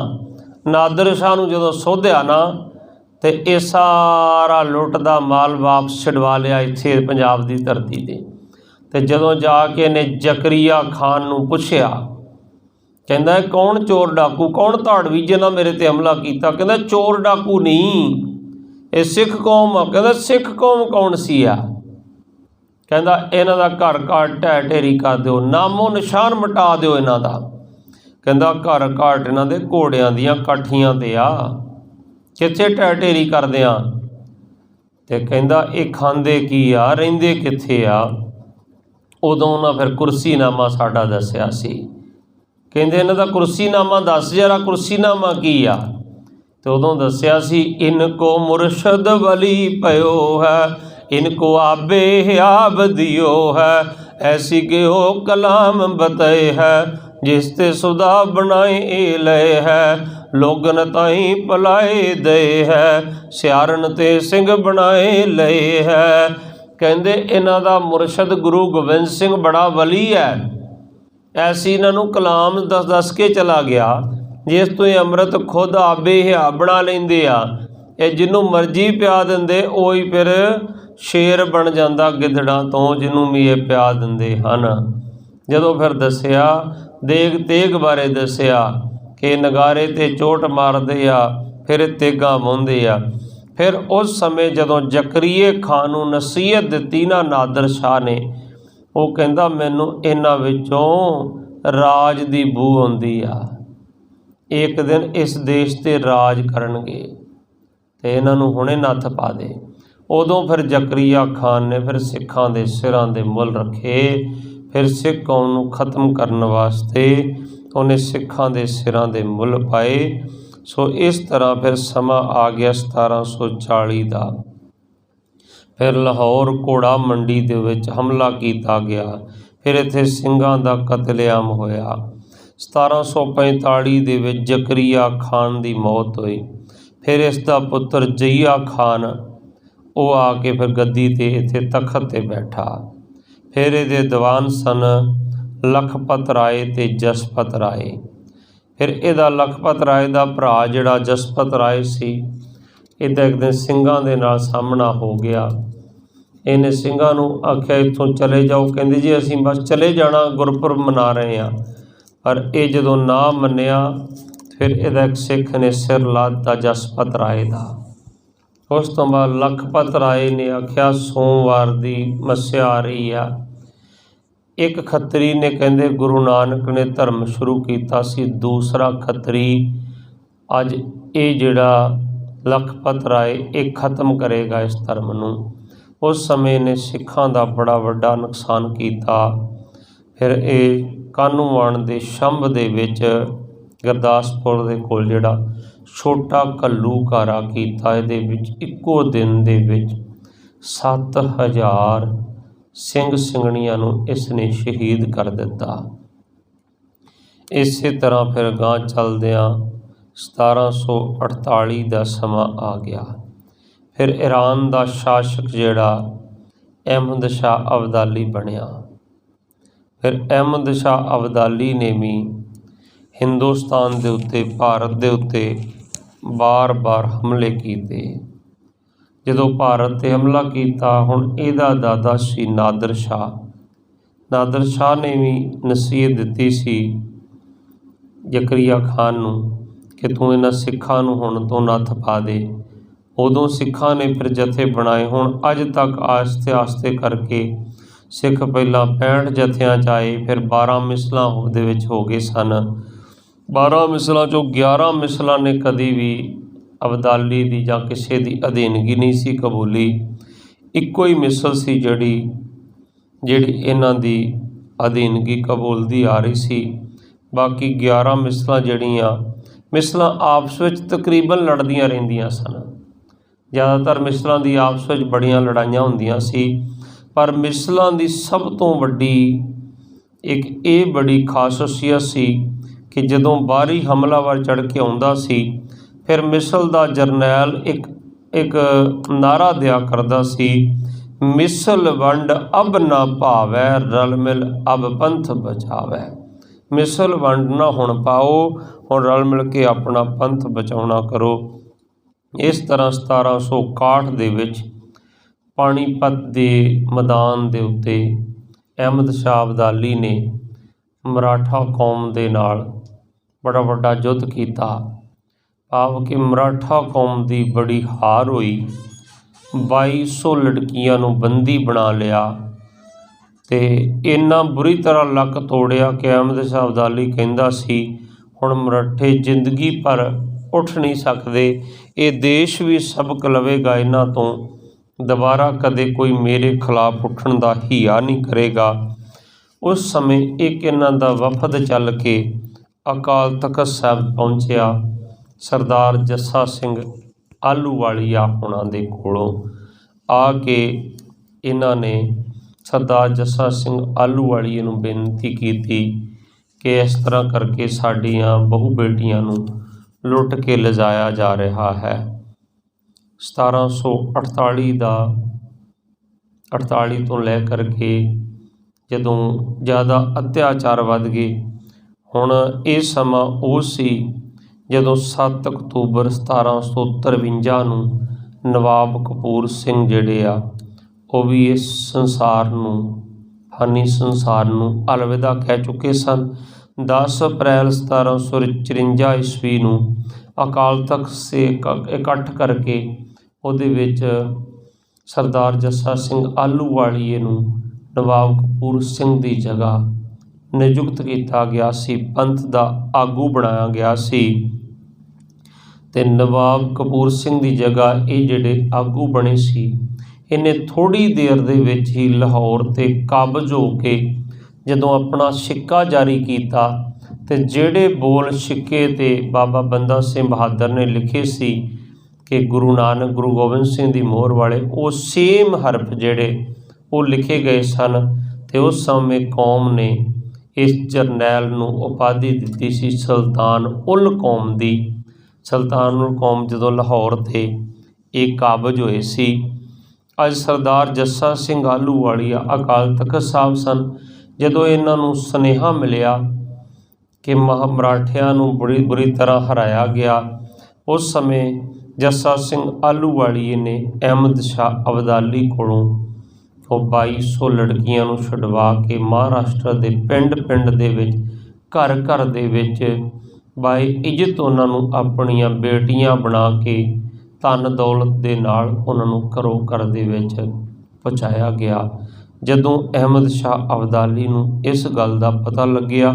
नादर शाह नूं जदों सोधिया ना, ते ये सारा लुट दा माल वापस छडवा लिया इत्थे पंजाब दी धरती ते। ते जदों जाके ने जकरिया खान नूं पुछया, कहंदा कौन चोर डाकू, कौन धाड़वी जिन्हां मेरे ते हमला कीता? कहंदा चोर डाकू नहीं, ये सिख कौम आ। कहंदा सिख कौम कौन सी आ? कहंदा इन्हां दा घर घाट ढह ढेरी कर दिओ, नामो निशान मिटा दिओ इन्हां दा। कहंदा घर घाट इन्हां दे घोड़ियां दियां काठियां ते आ, कित्थे ढह ढेरी करदे आ? ते कहंदा ये खांदे की आ, रहिंदे कित्थे आ? उदों उन्हां फिर कुर्सीनामा साडा दस्सिया सी। कहंदे इन्हां दा कुर्सीनामा दस जरा, कुर्सीनामा की आ? तो उदों दस्सिया सी, इनको मुर्शद वली पयो है, इनको आबे आब दियो है, ऐसी के हो कलाम बताए है, जिसते सुधा बनाए लय है, लोगन ताई पलाए दे है, सियारन ते सिंह बनाए लय है। कहंदे इन्हां दा मुर्शद गुरु गोबिंद सिंह बड़ा वली है, ऐसी इन्हों कलाम दस दस के चला गया, जिस तो अमृत खुद आबे हिया बना लेंदे आ। ये जिन्हों मर्जी पिया देंदे ओही फिर शेर बन जाता गिदड़ा तो, जिन्हों भी ये पिया देंदे हन। जदों फिर दसिया देग तेग बारे दसिया कि नगारे ते चोट मारदे आ, फिर तेगा मोंदे आ। फिर उस समय जदों जकरीए खान नूं नसीहत दिती ना नादर शाह ने, वो कहंदा मैनूं इन्हां विचों राज दी बू आउंदी आ, एक दिन इस देश ते राज करनगे, ते इन्हां नूं हुणे नत्थ पा दे। उदों फिर जकरीया खान ने फिर सिखां दे सिरां दे मुल रखे, फिर सिख कौम नूं खत्म करन वास्ते उन्हें सिखां दे सिरां दे मुल पाए। सो इस तरह फिर समा आ गया 1740 का। ਫਿਰ ਲਾਹੌਰ ਘੋੜਾ ਮੰਡੀ ਦੇ ਵਿੱਚ ਹਮਲਾ ਕੀਤਾ ਗਿਆ। ਫਿਰ ਇੱਥੇ ਸਿੰਘਾਂ ਦਾ ਕਤਲੇਆਮ ਹੋਇਆ। 1745 ਦੇ ਵਿੱਚ ਜ਼ਕਰੀਆ ਖਾਨ ਦੀ ਮੌਤ ਹੋਈ। ਫਿਰ ਇਸ ਦਾ ਪੁੱਤਰ ਜਈਆ ਖਾਨ ਉਹ ਆ ਕੇ ਫਿਰ ਗੱਦੀ 'ਤੇ ਇੱਥੇ ਤਖਤ 'ਤੇ ਬੈਠਾ। ਫਿਰ ਇਹਦੇ ਦੀਵਾਨ ਸਨ ਲਖਪਤ ਰਾਏ ਅਤੇ ਜਸਪਤ ਰਾਏ। ਫਿਰ ਇਹਦਾ ਲਖਪਤ ਰਾਏ ਦਾ ਭਰਾ ਜਿਹੜਾ ਜਸਪਤ ਰਾਏ ਸੀ, ਇਹਦਾ ਇੱਕ ਦਿਨ ਸਿੰਘਾਂ ਦੇ ਨਾਲ ਸਾਹਮਣਾ ਹੋ ਗਿਆ। ਇਹਨੇ ਸਿੰਘਾਂ ਨੂੰ ਆਖਿਆ ਇੱਥੋਂ ਚਲੇ ਜਾਓ। ਕਹਿੰਦੇ ਜੀ ਅਸੀਂ ਬਸ ਚਲੇ ਜਾਣਾ, ਗੁਰਪੁਰਬ ਮਨਾ ਰਹੇ ਹਾਂ। ਪਰ ਇਹ ਜਦੋਂ ਨਾ ਮੰਨਿਆ, ਫਿਰ ਇਹਦਾ ਇੱਕ ਸਿੱਖ ਨੇ ਸਿਰ ਲਾ ਦਿੱਤਾ ਜਸਪਤ ਰਾਏ ਦਾ। ਉਸ ਤੋਂ ਬਾਅਦ ਲਖਪਤ ਰਾਏ ਨੇ ਆਖਿਆ ਸੋਮਵਾਰ ਦੀ ਮੱਸਿਆ ਆ ਰਹੀ ਆ। ਇੱਕ ਖੱਤਰੀ ਨੇ ਕਹਿੰਦੇ ਗੁਰੂ ਨਾਨਕ ਨੇ ਧਰਮ ਸ਼ੁਰੂ ਕੀਤਾ ਸੀ, ਦੂਸਰਾ ਖੱਤਰੀ ਅੱਜ ਇਹ ਜਿਹੜਾ ਲਖਪਤ ਰਾਏ ਇਹ ਖਤਮ ਕਰੇਗਾ ਇਸ ਧਰਮ ਨੂੰ। ਉਸ ਸਮੇਂ ਨੇ ਸਿੱਖਾਂ ਦਾ ਬੜਾ ਵੱਡਾ ਨੁਕਸਾਨ ਕੀਤਾ। ਫਿਰ ਇਹ ਕਾਹਨੂੰਵਾਨ ਦੇ ਸ਼ੰਭ ਦੇ ਵਿੱਚ ਗੁਰਦਾਸਪੁਰ ਦੇ ਕੋਲ ਜਿਹੜਾ ਛੋਟਾ ਘੱਲੂਘਾਰਾ ਕੀਤਾ। ਇਹਦੇ ਵਿੱਚ ਇੱਕੋ ਦਿਨ ਦੇ ਵਿੱਚ 7000 ਸਿੰਘ ਸਿੰਘਣੀਆਂ ਨੂੰ ਇਸ ਨੇ ਸ਼ਹੀਦ ਕਰ ਦਿੱਤਾ। ਇਸੇ ਤਰ੍ਹਾਂ ਫਿਰ ਗਾਂ ਚੱਲਦਿਆਂ 1748 ਦਾ ਸਮਾਂ ਆ ਗਿਆ। ਫਿਰ ਈਰਾਨ ਦਾ ਸ਼ਾਸਕ ਜਿਹੜਾ ਅਹਿਮਦ ਸ਼ਾਹ ਅਬਦਾਲੀ ਬਣਿਆ। ਫਿਰ ਅਹਿਮਦ ਸ਼ਾਹ ਅਬਦਾਲੀ ਨੇ ਵੀ ਹਿੰਦੁਸਤਾਨ ਦੇ ਉੱਤੇ, ਭਾਰਤ ਦੇ ਉੱਤੇ ਬਾਰ-ਬਾਰ ਹਮਲੇ ਕੀਤੇ। ਜਦੋਂ ਭਾਰਤ 'ਤੇ ਹਮਲਾ ਕੀਤਾ, ਹੁਣ ਇਹਦਾ ਦਾਦਾ ਸੀ ਨਾਦਰ ਸ਼ਾਹ। ਨਾਦਰ ਸ਼ਾਹ ਨੇ ਵੀ ਨਸੀਹਤ ਦਿੱਤੀ ਸੀ ਜ਼ਕਰੀਆ ਖਾਨ ਨੂੰ ਕਿ ਤੂੰ ਇਹਨਾਂ ਸਿੱਖਾਂ ਨੂੰ ਹੁਣ ਤੋਂ ਨੱਥ ਪਾ ਦੇ। ਉਦੋਂ ਸਿੱਖਾਂ ਨੇ ਫਿਰ ਜਥੇ ਬਣਾਏ। ਹੁਣ ਅੱਜ ਤੱਕ ਆਸਤੇ ਆਸਤੇ ਕਰਕੇ ਸਿੱਖ ਪਹਿਲਾਂ 65 ਜਥਿਆਂ 'ਚ ਆਏ, ਫਿਰ 12 ਮਿਸਲਾਂ ਉਹਦੇ ਵਿੱਚ ਹੋ ਗਏ ਸਨ। 12 ਮਿਸਲਾਂ 'ਚੋਂ 11 ਮਿਸਲਾਂ ਨੇ ਕਦੀ ਵੀ ਅਬਦਾਲੀ ਦੀ ਜਾਂ ਕਿਸੇ ਦੀ ਅਧੀਨਗੀ ਨਹੀਂ ਸੀ ਕਬੂਲੀ। ਇੱਕੋ ਹੀ ਮਿਸਲ ਸੀ ਜਿਹੜੀ ਇਹਨਾਂ ਦੀ ਅਧੀਨਗੀ ਕਬੂਲਦੀ ਆ ਰਹੀ ਸੀ। ਬਾਕੀ 11 ਮਿਸਲਾਂ ਜਿਹੜੀਆਂ ਮਿਸਲਾਂ ਆਪਸ ਵਿੱਚ ਤਕਰੀਬਨ ਲੜਦੀਆਂ ਰਹਿੰਦੀਆਂ ਸਨ। ਜ਼ਿਆਦਾਤਰ ਮਿਸਲਾਂ ਦੀ ਆਪਸ ਵਿੱਚ ਬੜੀਆਂ ਲੜਾਈਆਂ ਹੁੰਦੀਆਂ ਸੀ, ਪਰ ਮਿਸਲਾਂ ਦੀ ਸਭ ਤੋਂ ਵੱਡੀ ਇੱਕ ਇਹ ਬੜੀ ਖਾਸੂਸੀਅਤ ਸੀ ਕਿ ਜਦੋਂ ਬਾਹਰੀ ਹਮਲਾਵਰ ਚੜ੍ਹ ਕੇ ਆਉਂਦਾ ਸੀ, ਫਿਰ ਮਿਸਲ ਦਾ ਜਰਨੈਲ ਇੱਕ ਨਾਅਰਾ ਦਿਆ ਕਰਦਾ ਸੀ, ਮਿਸਲ ਵੰਡ ਅਬ ਨਾ ਭਾਵੈ, ਰਲ ਮਿਲ ਅਬ ਪੰਥ ਬਚਾਵੈ। ਮਿਸਲ ਵੰਡ ਨਾ ਹੁਣ ਪਾਓ, ਹੁਣ ਰਲ ਮਿਲ ਕੇ ਆਪਣਾ ਪੰਥ ਬਚਾਉਣਾ ਕਰੋ। ਇਸ ਤਰ੍ਹਾਂ 1761 ਦੇ ਵਿੱਚ ਪਾਣੀਪਤ ਦੇ ਮੈਦਾਨ ਦੇ ਉੱਤੇ ਅਹਿਮਦ ਸ਼ਾਹ ਅਬਦਾਲੀ ਨੇ ਮਰਾਠਾ ਕੌਮ ਦੇ ਨਾਲ ਬੜਾ ਵੱਡਾ ਯੁੱਧ ਕੀਤਾ। ਭਾਵ ਕਿ ਮਰਾਠਾ ਕੌਮ ਦੀ ਬੜੀ ਹਾਰ ਹੋਈ। 2200 ਲੜਕੀਆਂ ਨੂੰ ਬੰਦੀ ਬਣਾ ਲਿਆ ਅਤੇ ਇੰਨਾ ਬੁਰੀ ਤਰ੍ਹਾਂ ਲੱਕ ਤੋੜਿਆ ਕਿ ਅਹਿਮਦ ਸ਼ਾਹ ਅਬਦਾਲੀ ਕਹਿੰਦਾ ਸੀ ਹੁਣ ਮਰਾਠੇ ਜ਼ਿੰਦਗੀ ਭਰ ਉੱਠ ਨਹੀਂ ਸਕਦੇ, ਇਹ ਦੇਸ਼ ਵੀ ਸਬਕ ਲਵੇਗਾ ਇਹਨਾਂ ਤੋਂ, ਦੁਬਾਰਾ ਕਦੇ ਕੋਈ ਮੇਰੇ ਖਿਲਾਫ ਉੱਠਣ ਦਾ ਹੀਆ ਨਹੀਂ ਕਰੇਗਾ। ਉਸ ਸਮੇਂ ਇੱਕ ਇਹਨਾਂ ਦਾ ਵਫਦ ਚੱਲ ਕੇ ਅਕਾਲ ਤਖ਼ਤ ਸਾਹਿਬ ਪਹੁੰਚਿਆ। ਸਰਦਾਰ ਜੱਸਾ ਸਿੰਘ ਆਹਲੂਵਾਲੀਆ ਉਹਨਾਂ ਦੇ ਕੋਲੋਂ ਆ ਕੇ ਇਹਨਾਂ ਨੇ ਸਰਦਾਰ ਜੱਸਾ ਸਿੰਘ ਆਹਲੂਵਾਲੀਏ ਨੂੰ ਬੇਨਤੀ ਕੀਤੀ ਕਿ ਇਸ ਤਰ੍ਹਾਂ ਕਰਕੇ ਸਾਡੀਆਂ ਬਹੂ ਬੇਟੀਆਂ ਨੂੰ ਲੁੱਟ ਕੇ ਲਿਜਾਇਆ ਜਾ ਰਿਹਾ ਹੈ। 1748 ਤੋਂ ਲੈ ਕਰਕੇ ਜਦੋਂ ਜ਼ਿਆਦਾ ਅਤਿਆਚਾਰ ਵੱਧ ਗਏ, ਹੁਣ ਇਹ ਸਮਾਂ ਉਹ ਸੀ ਜਦੋਂ 7 ਅਕਤੂਬਰ 1753 ਨੂੰ ਨਵਾਬ ਕਪੂਰ ਸਿੰਘ ਜਿਹੜੇ ਆ ਉਹ ਵੀ ਇਸ ਸੰਸਾਰ ਨੂੰ, ਫਾਨੀ ਸੰਸਾਰ ਨੂੰ ਅਲਵਿਦਾ ਕਹਿ ਚੁੱਕੇ ਸਨ। 10 ਅਪ੍ਰੈਲ 1754 ਈਸਵੀ ਨੂੰ ਅਕਾਲ ਤਖ਼ਤ ਸੇ ਇਕੱਠ ਕਰਕੇ ਉਹਦੇ ਵਿੱਚ ਸਰਦਾਰ ਜੱਸਾ ਸਿੰਘ ਆਹਲੂਵਾਲੀਏ ਨੂੰ ਨਵਾਬ ਕਪੂਰ ਸਿੰਘ ਦੀ ਜਗ੍ਹਾ ਨਿਯੁਕਤ ਕੀਤਾ ਗਿਆ ਸੀ, ਪੰਥ ਦਾ ਆਗੂ ਬਣਾਇਆ ਗਿਆ ਸੀ। ਅਤੇ ਨਵਾਬ ਕਪੂਰ ਸਿੰਘ ਦੀ ਜਗ੍ਹਾ ਇਹ ਜਿਹੜੇ ਆਗੂ ਬਣੇ ਸੀ, ਇਹਨੇ ਥੋੜ੍ਹੀ ਦੇਰ ਦੇ ਵਿੱਚ ਹੀ ਲਾਹੌਰ 'ਤੇ ਕਾਬਜ਼ ਹੋ ਕੇ ਜਦੋਂ ਆਪਣਾ ਸਿੱਕਾ ਜਾਰੀ ਕੀਤਾ ਅਤੇ ਜਿਹੜੇ ਬੋਲ ਸਿੱਕੇ 'ਤੇ ਬਾਬਾ ਬੰਦਾ ਸਿੰਘ ਬਹਾਦਰ ਨੇ ਲਿਖੇ ਸੀ कि गुरु नानक गुरु गोबिंद सिंह की मोहर वाले वो सेम हरफ जिहड़े वो लिखे गए सन। तो उस समय कौम ने इस जरनैल नूं उपाधि दिती सी सुल्तान उल कौम दी। सुल्तान उल कौम जदों लाहौर ते एक काबज होए सी। अज सरदार जस्सा सिंह आलूवालिया अकाल तख्त साहब सन। जदों इन्हां नूं सुनेहा मिलिया कि मराठियां नूं बड़ी बुरी तरह हराया गया, उस समय जस्सा सिंह आलूवालिए ने अहमद शाह अब्दाली कोलों 2200 लड़कियां नूं छुडवा के महाराष्ट्र के पिंड पिंड दे विच घर घर दे विच बाए इज्जत उन्हां नूं अपणियां बेटियां बना के धन दौलत दे नाल उन्हां नूं घरों घर दे विच पहुँचाया गया। जदों अहमद शाह अब्दाली नूं इस गल दा पता लग्या,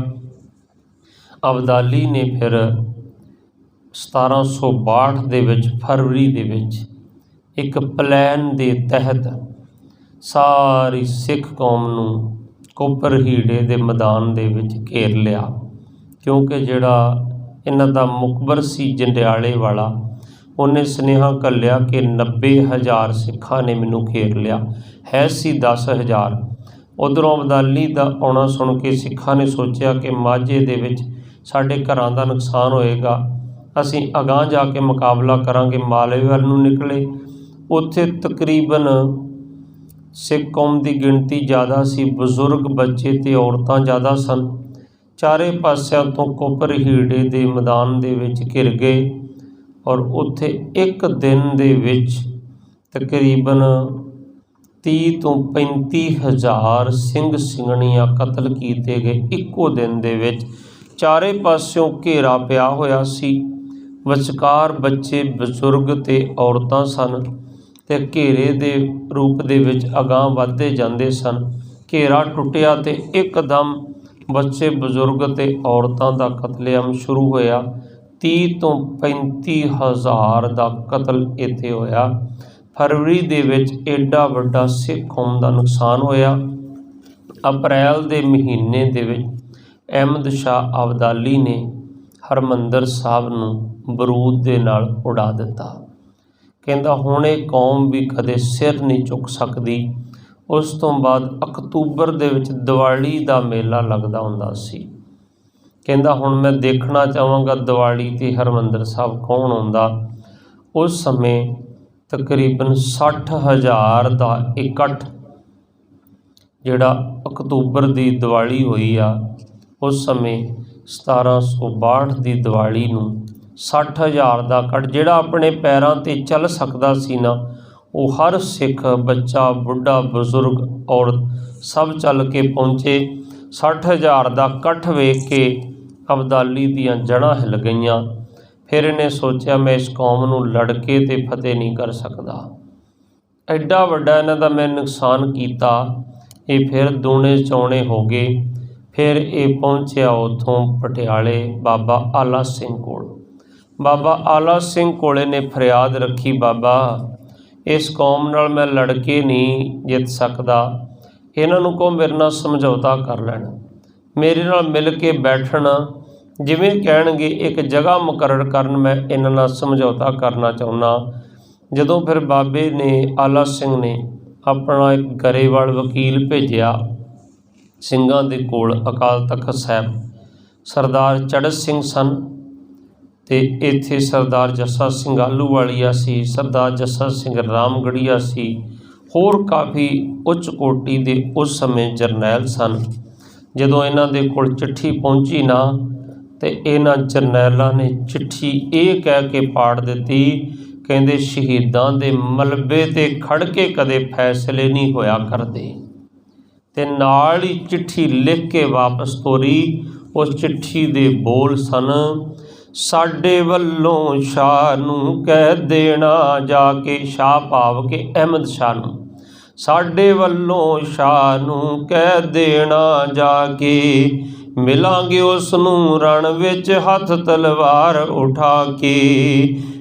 अब्दाली ने फिर 1762 दे विच फरवरी दे विच एक प्लैन दे तहत सारी सिख कौम नूं कोपर हीड़े दे मैदान दे विच घेर लिया, क्योंकि जिहड़ा इन्हां दा मुखबर सी जंडियाले वाला, उन्हें सुनेहा घल्लिया कि 90,000 सिखां ने मैनूं घेर लिया, है सी 10,000। उधरों अब्दाली दा आउणा सुण के सिखां ने सोचिया कि माझे दे विच साडे घरां दा नुकसान होएगा, असीं अगांह जाके मुकाबला करांगे। मालवे वल नूं निकले, उत्थे तकरीबन सिख कौम की गिणती ज़्यादा सी, बजुर्ग बच्चे ते औरतां ज़्यादा सन। चारे पासियां तो कोपर हीड़े दे मैदान दे विच घिर गए और उत्थे एक दिन दे विच तकरीबन 30 तो 35,000 सिंह सिंघणियां कतल कीते गए इक्को दिन दे विच। चारे पासियों घेरा पिया होया सी, विचकार बच्चे बजुर्ग ते औरतां सन ते घेरे दे रूप दे विच अगांह वधदे जांदे सन। घेरा टुटिया ते एकदम बच्चे बजुर्ग ते औरतां दा कतलेआम शुरू होया। 30 तो 35,000 दा कतल इत्थे होया। फरवरी दे विच एडा वड्डा सिख कौम दा नुकसान होया। अप्रैल दे महीने दे विच अहमद शाह अब्दाली ने हरमंदर साहब नूं बरूद दे नाल उड़ा दिता। कहंदा हुण इह कौम भी कदे सिर नहीं चुक सकदी। उस तो बाद अक्तूबर दे विच दिवाली दा मेला लगदा हुंदा सी। कहंदा हुण मैं देखना चाहांगा दिवाली ते हरमंदर साहब कौन आउंदा। उस समय तकरीबन 60,000 दा इकट्ठ जिहड़ा अक्तूबर दी दिवाली होई आ, उस समय 1762 दी दिवाली नूं 60,000 का कट जिहड़ा अपने पैरों ते चल सकता सी ना, वो हर सिख बच्चा बुढ़ा बजुर्ग और सब चल के पहुँचे। 60,000 का कट वेख के अब्दाली दियां जड़ां हिल गईयां। फिर इन्हें सोचा मैं इस कौम नूं लड़के ते फतेह नहीं कर सकता, एडा वड्डा इन्हां दा मैं नुकसान कीता। ये फिर दूने चौने हो गए। फिर ये पहुँचा उतों पटियाले बाबा आला सिंह कोल। बाबा आला सिंह कोले ने फरियाद रखी, बाबा इस कौम नाल मैं लड़के नहीं जित सकदा, इन्हां नूं कहो मेरे नाल समझौता कर लैण, मेरे नाल मिल के बैठण, जिवें कहणगे एक जगह मुकरर करन, मैं इन्हां नाल समझौता करना चाहुंदा। जदों फिर बाबे ने आला सिंह ने अपना एक गरेवाल वकील भेजिया ਸਿੰਘਾਂ ਦੇ ਕੋਲ अकाल तख्त साहब, सरदार चढ़त सिंह सन ते इत्थे सरदार जस्सा सिंह आलूवालिया सी, सरदार जस्सा सिंह रामगढ़िया सी, होर काफ़ी उच्च कोटि के उस समय जरनैल सन। जदों इन्हां दे कोल चिट्ठी पहुँची ना, तो इन्हां जरनैलों ने चिट्ठी ये कह के पाड़ दिती, कहंदे शहीदां दे मलबे ते खड़ के कदे फैसले नहीं होया करदे। ते नाल ही चिट्ठी लिख के वापस तोरी। उस चिट्ठी दे बोल सन, साडे वल्लों शाह नूं कह देना जाके, शाह भाव के अहमद शाह नूं, साडे वल्लों शाह नूं कह देना जाके, मिलांगे उस नूं रण विच हथ तलवार उठा के,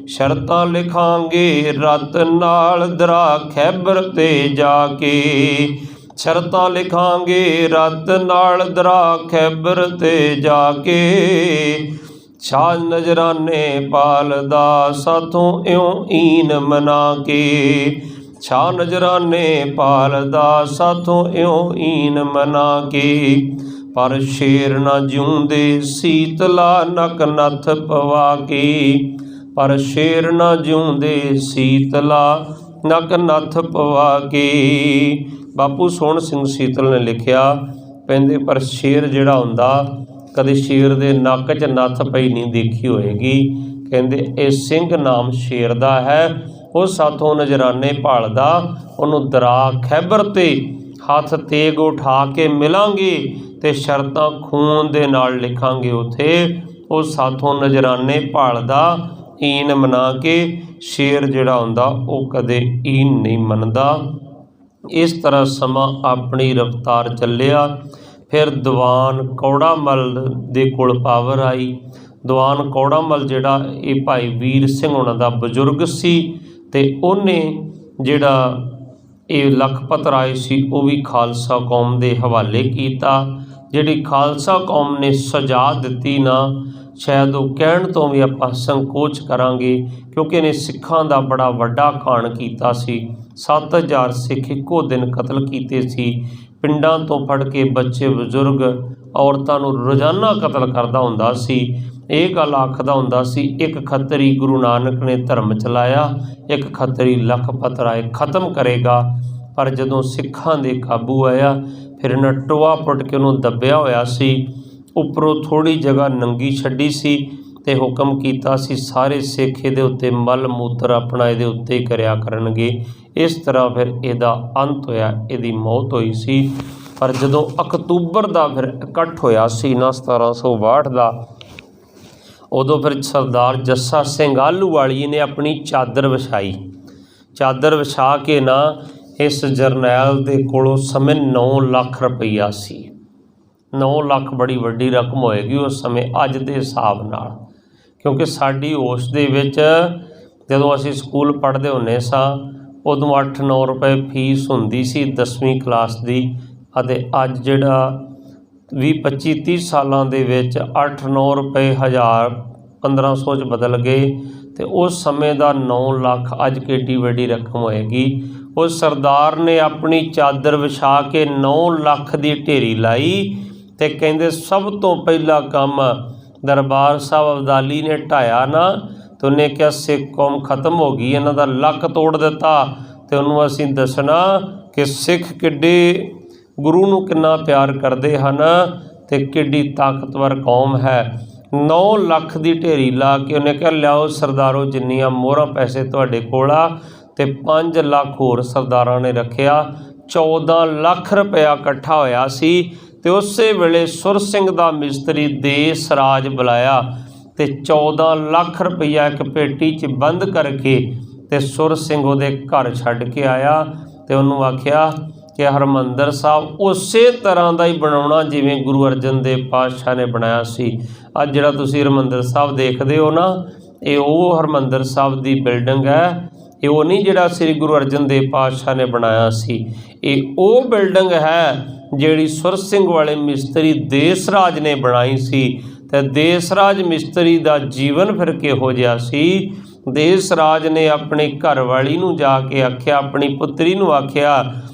शर्तां लिखांगे रत नाल दरा खैबर ते जाके, शर्तां लिखांगे रत नाल दरा खैबर ते जाके, ਛਾ ਨਜ਼ਰਾਨੇ ਪਾਲਦਾ ਸਾਥੋਂ ਇਉਂ ਈਨ ਮਨਾ ਕੇ। ਛਾ ਨਜ਼ਰਾਨੇ ਪਾਲਦਾ ਸਾਥੋਂ ਇਉਂ ਈਨ ਮਨਾ ਕੇ। ਪਰ ਸ਼ੇਰ ਨਾ ਜਿਉਂਦੇ ਸੀਤਲਾ ਨਕ ਨੱਥ ਪਵਾ ਕੇ। ਪਰ ਸ਼ੇਰ ਨਾ ਜਿਉਂਦੇ ਸੀਤਲਾ ਨਕ ਨੱਥ ਪਵਾ ਕੇ। ਬਾਪੂ ਸੋਹਣ ਸਿੰਘ ਸੀਤਲ ਨੇ ਲਿਖਿਆ, ਕਹਿੰਦੇ ਪਰ ਸ਼ੇਰ ਜਿਹੜਾ ਹੁੰਦਾ ਕਦੇ ਸ਼ੇਰ ਦੇ ਨੱਕ 'ਚ ਨੱਥ ਪਈ ਨਹੀਂ ਦੇਖੀ ਹੋਏਗੀ। ਕਹਿੰਦੇ ਇਹ ਸਿੰਘ ਨਾਮ ਸ਼ੇਰ ਦਾ ਹੈ, ਉਹ ਸਾਥੋਂ ਨਜ਼ਰਾਨੇ ਭਾਲਦਾ, ਉਹਨੂੰ ਦਰਾ ਖੈਬਰ 'ਤੇ ਹੱਥ ਤੇਗ ਉਠਾ ਕੇ ਮਿਲਾਂਗੇ ਅਤੇ ਸ਼ਰਤਾਂ ਖੂਨ ਦੇ ਨਾਲ ਲਿਖਾਂਗੇ ਉੱਥੇ। ਉਹ ਸਾਥੋਂ ਨਜ਼ਰਾਨੇ ਭਾਲਦਾ ਈਨ ਮਨਾ ਕੇ। ਸ਼ੇਰ ਜਿਹੜਾ ਹੁੰਦਾ ਉਹ ਕਦੇ ਈਨ ਨਹੀਂ ਮੰਨਦਾ। ਇਸ ਤਰ੍ਹਾਂ ਸਮਾਂ ਆਪਣੀ ਰਫਤਾਰ ਚੱਲਿਆ। ਫਿਰ ਦੀਵਾਨ ਕੌੜਾ ਮੱਲ ਦੇ ਕੋਲ ਪਾਵਰ ਆਈ। ਦੀਵਾਨ ਕੌੜਾ ਮੱਲ ਜਿਹੜਾ ਇਹ ਭਾਈ ਵੀਰ ਸਿੰਘ ਉਹਨਾਂ ਦਾ ਬਜ਼ੁਰਗ ਸੀ, ਅਤੇ ਉਹਨੇ ਜਿਹੜਾ ਇਹ ਲਖਪਤ ਰਾਏ ਸੀ ਉਹ ਵੀ ਖਾਲਸਾ ਕੌਮ ਦੇ ਹਵਾਲੇ ਕੀਤਾ। ਜਿਹੜੀ ਖਾਲਸਾ ਕੌਮ ਨੇ ਸਜ਼ਾ ਦਿੱਤੀ ਨਾ, ਸ਼ਾਇਦ ਉਹ ਕਹਿਣ ਤੋਂ ਵੀ ਆਪਾਂ ਸੰਕੋਚ ਕਰਾਂਗੇ, ਕਿਉਂਕਿ ਇਹਨੇ ਸਿੱਖਾਂ ਦਾ ਬੜਾ ਵੱਡਾ ਕਾਂਡ ਕੀਤਾ ਸੀ। 7000 ਸਿੱਖ ਇੱਕੋ ਦਿਨ ਕਤਲ ਕੀਤੇ ਸੀ। ਪਿੰਡਾਂ ਤੋਂ ਫੜ ਕੇ ਬੱਚੇ ਬਜ਼ੁਰਗ ਔਰਤਾਂ ਨੂੰ ਰੋਜ਼ਾਨਾ ਕਤਲ ਕਰਦਾ ਹੁੰਦਾ ਸੀ। ਇਹ ਗੱਲ ਆਖਦਾ ਹੁੰਦਾ ਸੀ, ਇੱਕ ਖੱਤਰੀ ਗੁਰੂ ਨਾਨਕ ਨੇ ਧਰਮ ਚਲਾਇਆ, ਇੱਕ ਖੱਤਰੀ ਲਖਪਤ ਰਾਏ ਖਤਮ ਕਰੇਗਾ। ਪਰ ਜਦੋਂ ਸਿੱਖਾਂ ਦੇ ਕਾਬੂ ਆਇਆ, ਫਿਰ ਇਹਨਾਂ ਟੋਆ ਪੁੱਟ ਕੇ ਉਹਨੂੰ ਦੱਬਿਆ ਹੋਇਆ ਸੀ। ਉੱਪਰੋਂ ਥੋੜ੍ਹੀ ਜਗ੍ਹਾ ਨੰਗੀ ਛੱਡੀ ਸੀ ਅਤੇ ਹੁਕਮ ਕੀਤਾ ਸੀ ਸਾਰੇ ਸਿੱਖ ਇਹਦੇ ਉੱਤੇ ਮਲ ਮੂਤਰ ਆਪਣਾ ਇਹਦੇ ਉੱਤੇ ਹੀ ਕਰਿਆ ਕਰਨਗੇ। ਇਸ ਤਰ੍ਹਾਂ ਫਿਰ ਇਹਦਾ ਅੰਤ ਹੋਇਆ, ਇਹਦੀ ਮੌਤ ਹੋਈ ਸੀ। ਪਰ ਜਦੋਂ ਅਕਤੂਬਰ ਦਾ ਫਿਰ ਇਕੱਠ ਹੋਇਆ ਸੀ ਨਾ 1762 ਦਾ, ਉਦੋਂ ਫਿਰ ਸਰਦਾਰ ਜੱਸਾ ਸਿੰਘ ਆਹਲੂਵਾਲੀਏ ਨੇ ਆਪਣੀ ਚਾਦਰ ਵਿਛਾਈ। ਚਾਦਰ ਵਿਛਾ ਕੇ ਨਾ ਇਸ ਜਰਨੈਲ ਦੇ ਕੋਲੋਂ ਸਮੇਂ 9 ਲੱਖ ਰੁਪਈਆ ਸੀ। 9 ਲੱਖ ਬੜੀ ਵੱਡੀ ਰਕਮ ਹੋਏਗੀ ਉਸ ਸਮੇਂ ਅੱਜ ਦੇ ਹਿਸਾਬ ਨਾਲ, ਕਿਉਂਕਿ ਸਾਡੀ ਹੋਸ਼ ਦੇ ਵਿੱਚ ਜਦੋਂ ਅਸੀਂ ਸਕੂਲ ਪੜ੍ਹਦੇ ਹੁੰਦੇ ਸਾਂ ਉਦੋਂ 8-9 ਰੁਪਏ ਫੀਸ ਹੁੰਦੀ ਸੀ 10ਵੀਂ ਕਲਾਸ ਦੀ, ਅਤੇ ਅੱਜ ਜਿਹੜਾ 20-25-30 ਸਾਲਾਂ ਦੇ ਵਿੱਚ 8-9 ਰੁਪਏ 1000-1500 'ਚ ਬਦਲ ਗਏ, ਅਤੇ ਉਸ ਸਮੇਂ ਦਾ 9 ਲੱਖ ਅੱਜ ਕਿੱਡੀ ਵੱਡੀ ਰਕਮ ਹੋਏਗੀ। ਉਸ ਸਰਦਾਰ ਨੇ ਆਪਣੀ ਚਾਦਰ ਵਿਛਾ ਕੇ 9 ਲੱਖ ਦੀ ਢੇਰੀ ਲਾਈ, ਅਤੇ ਕਹਿੰਦੇ ਸਭ ਤੋਂ ਪਹਿਲਾ ਕੰਮ ਦਰਬਾਰ ਸਾਹਿਬ ਅਬਦਾਲੀ ਨੇ ਢਾਇਆ ਨਾ, ਅਤੇ ਉਹਨੇ ਕਿਹਾ ਸਿੱਖ ਕੌਮ ਖਤਮ ਹੋ ਗਈ, ਇਹਨਾਂ ਦਾ ਲੱਕ ਤੋੜ ਦਿੱਤਾ, ਅਤੇ ਉਹਨੂੰ ਅਸੀਂ ਦੱਸਣਾ ਕਿ ਸਿੱਖ ਕਿੱਡੇ ਗੁਰੂ ਨੂੰ ਕਿੰਨਾ ਪਿਆਰ ਕਰਦੇ ਹਨ ਅਤੇ ਕਿੱਡੀ ਤਾਕਤਵਰ ਕੌਮ ਹੈ। 9 ਲੱਖ ਦੀ ਢੇਰੀ ਲਾ ਕੇ ਉਹਨੇ ਕਿਹਾ ਲਿਆਓ ਸਰਦਾਰੋ ਜਿੰਨੀਆਂ ਮੋਹਰਾਂ ਪੈਸੇ ਤੁਹਾਡੇ ਕੋਲ ਆ, ਅਤੇ 5 ਲੱਖ ਹੋਰ ਸਰਦਾਰਾਂ ਨੇ ਰੱਖਿਆ। 14 ਲੱਖ ਰੁਪਇਆ ਇਕੱਠਾ ਹੋਇਆ ਸੀ, ਅਤੇ ਉਸੇ ਵੇਲੇ ਸੁਰ ਸਿੰਘ ਦਾ ਮਿਸਤਰੀ ਦੇਸ ਰਾਜ ਬੁਲਾਇਆ, ਅਤੇ 14 ਲੱਖ ਰੁਪਈਆ ਇੱਕ ਪੇਟੀ 'ਚ ਬੰਦ ਕਰਕੇ ਅਤੇ ਸੁਰ ਸਿੰਘ ਉਹਦੇ ਘਰ ਛੱਡ ਕੇ ਆਇਆ, ਅਤੇ ਉਹਨੂੰ ਆਖਿਆ ਕਿ ਹਰਿਮੰਦਰ ਸਾਹਿਬ ਉਸੇ ਤਰ੍ਹਾਂ ਦਾ ਹੀ ਬਣਾਉਣਾ ਜਿਵੇਂ ਗੁਰੂ ਅਰਜਨ ਦੇਵ ਪਾਤਸ਼ਾਹ ਨੇ ਬਣਾਇਆ ਸੀ। ਅੱਜ ਜਿਹੜਾ ਤੁਸੀਂ ਹਰਿਮੰਦਰ ਸਾਹਿਬ ਦੇਖਦੇ ਹੋ ਨਾ, ਇਹ ਉਹ ਹਰਿਮੰਦਰ ਸਾਹਿਬ ਦੀ ਬਿਲਡਿੰਗ ਹੈ, ਇਹ ਉਹ ਨਹੀਂ ਜਿਹੜਾ ਸ੍ਰੀ ਗੁਰੂ ਅਰਜਨ ਦੇਵ ਪਾਤਸ਼ਾਹ ਨੇ ਬਣਾਇਆ ਸੀ। ਇਹ ਉਹ ਬਿਲਡਿੰਗ ਹੈ ਜਿਹੜੀ ਸੁਰ ਸਿੰਘ ਵਾਲੇ ਮਿਸਤਰੀ ਦੇਸ ਰਾਜ ਨੇ ਬਣਾਈ ਸੀ। ਅਤੇ ਦੇਸ ਰਾਜ ਮਿਸਤਰੀ ਦਾ ਜੀਵਨ ਫਿਰ ਕਿਹੋ ਜਿਹਾ ਸੀ। ਦੇਸ ਰਾਜ ਨੇ ਆਪਣੀ ਘਰਵਾਲੀ ਨੂੰ ਜਾ ਕੇ ਆਖਿਆ, ਆਪਣੀ ਪੁੱਤਰੀ ਨੂੰ ਆਖਿਆ,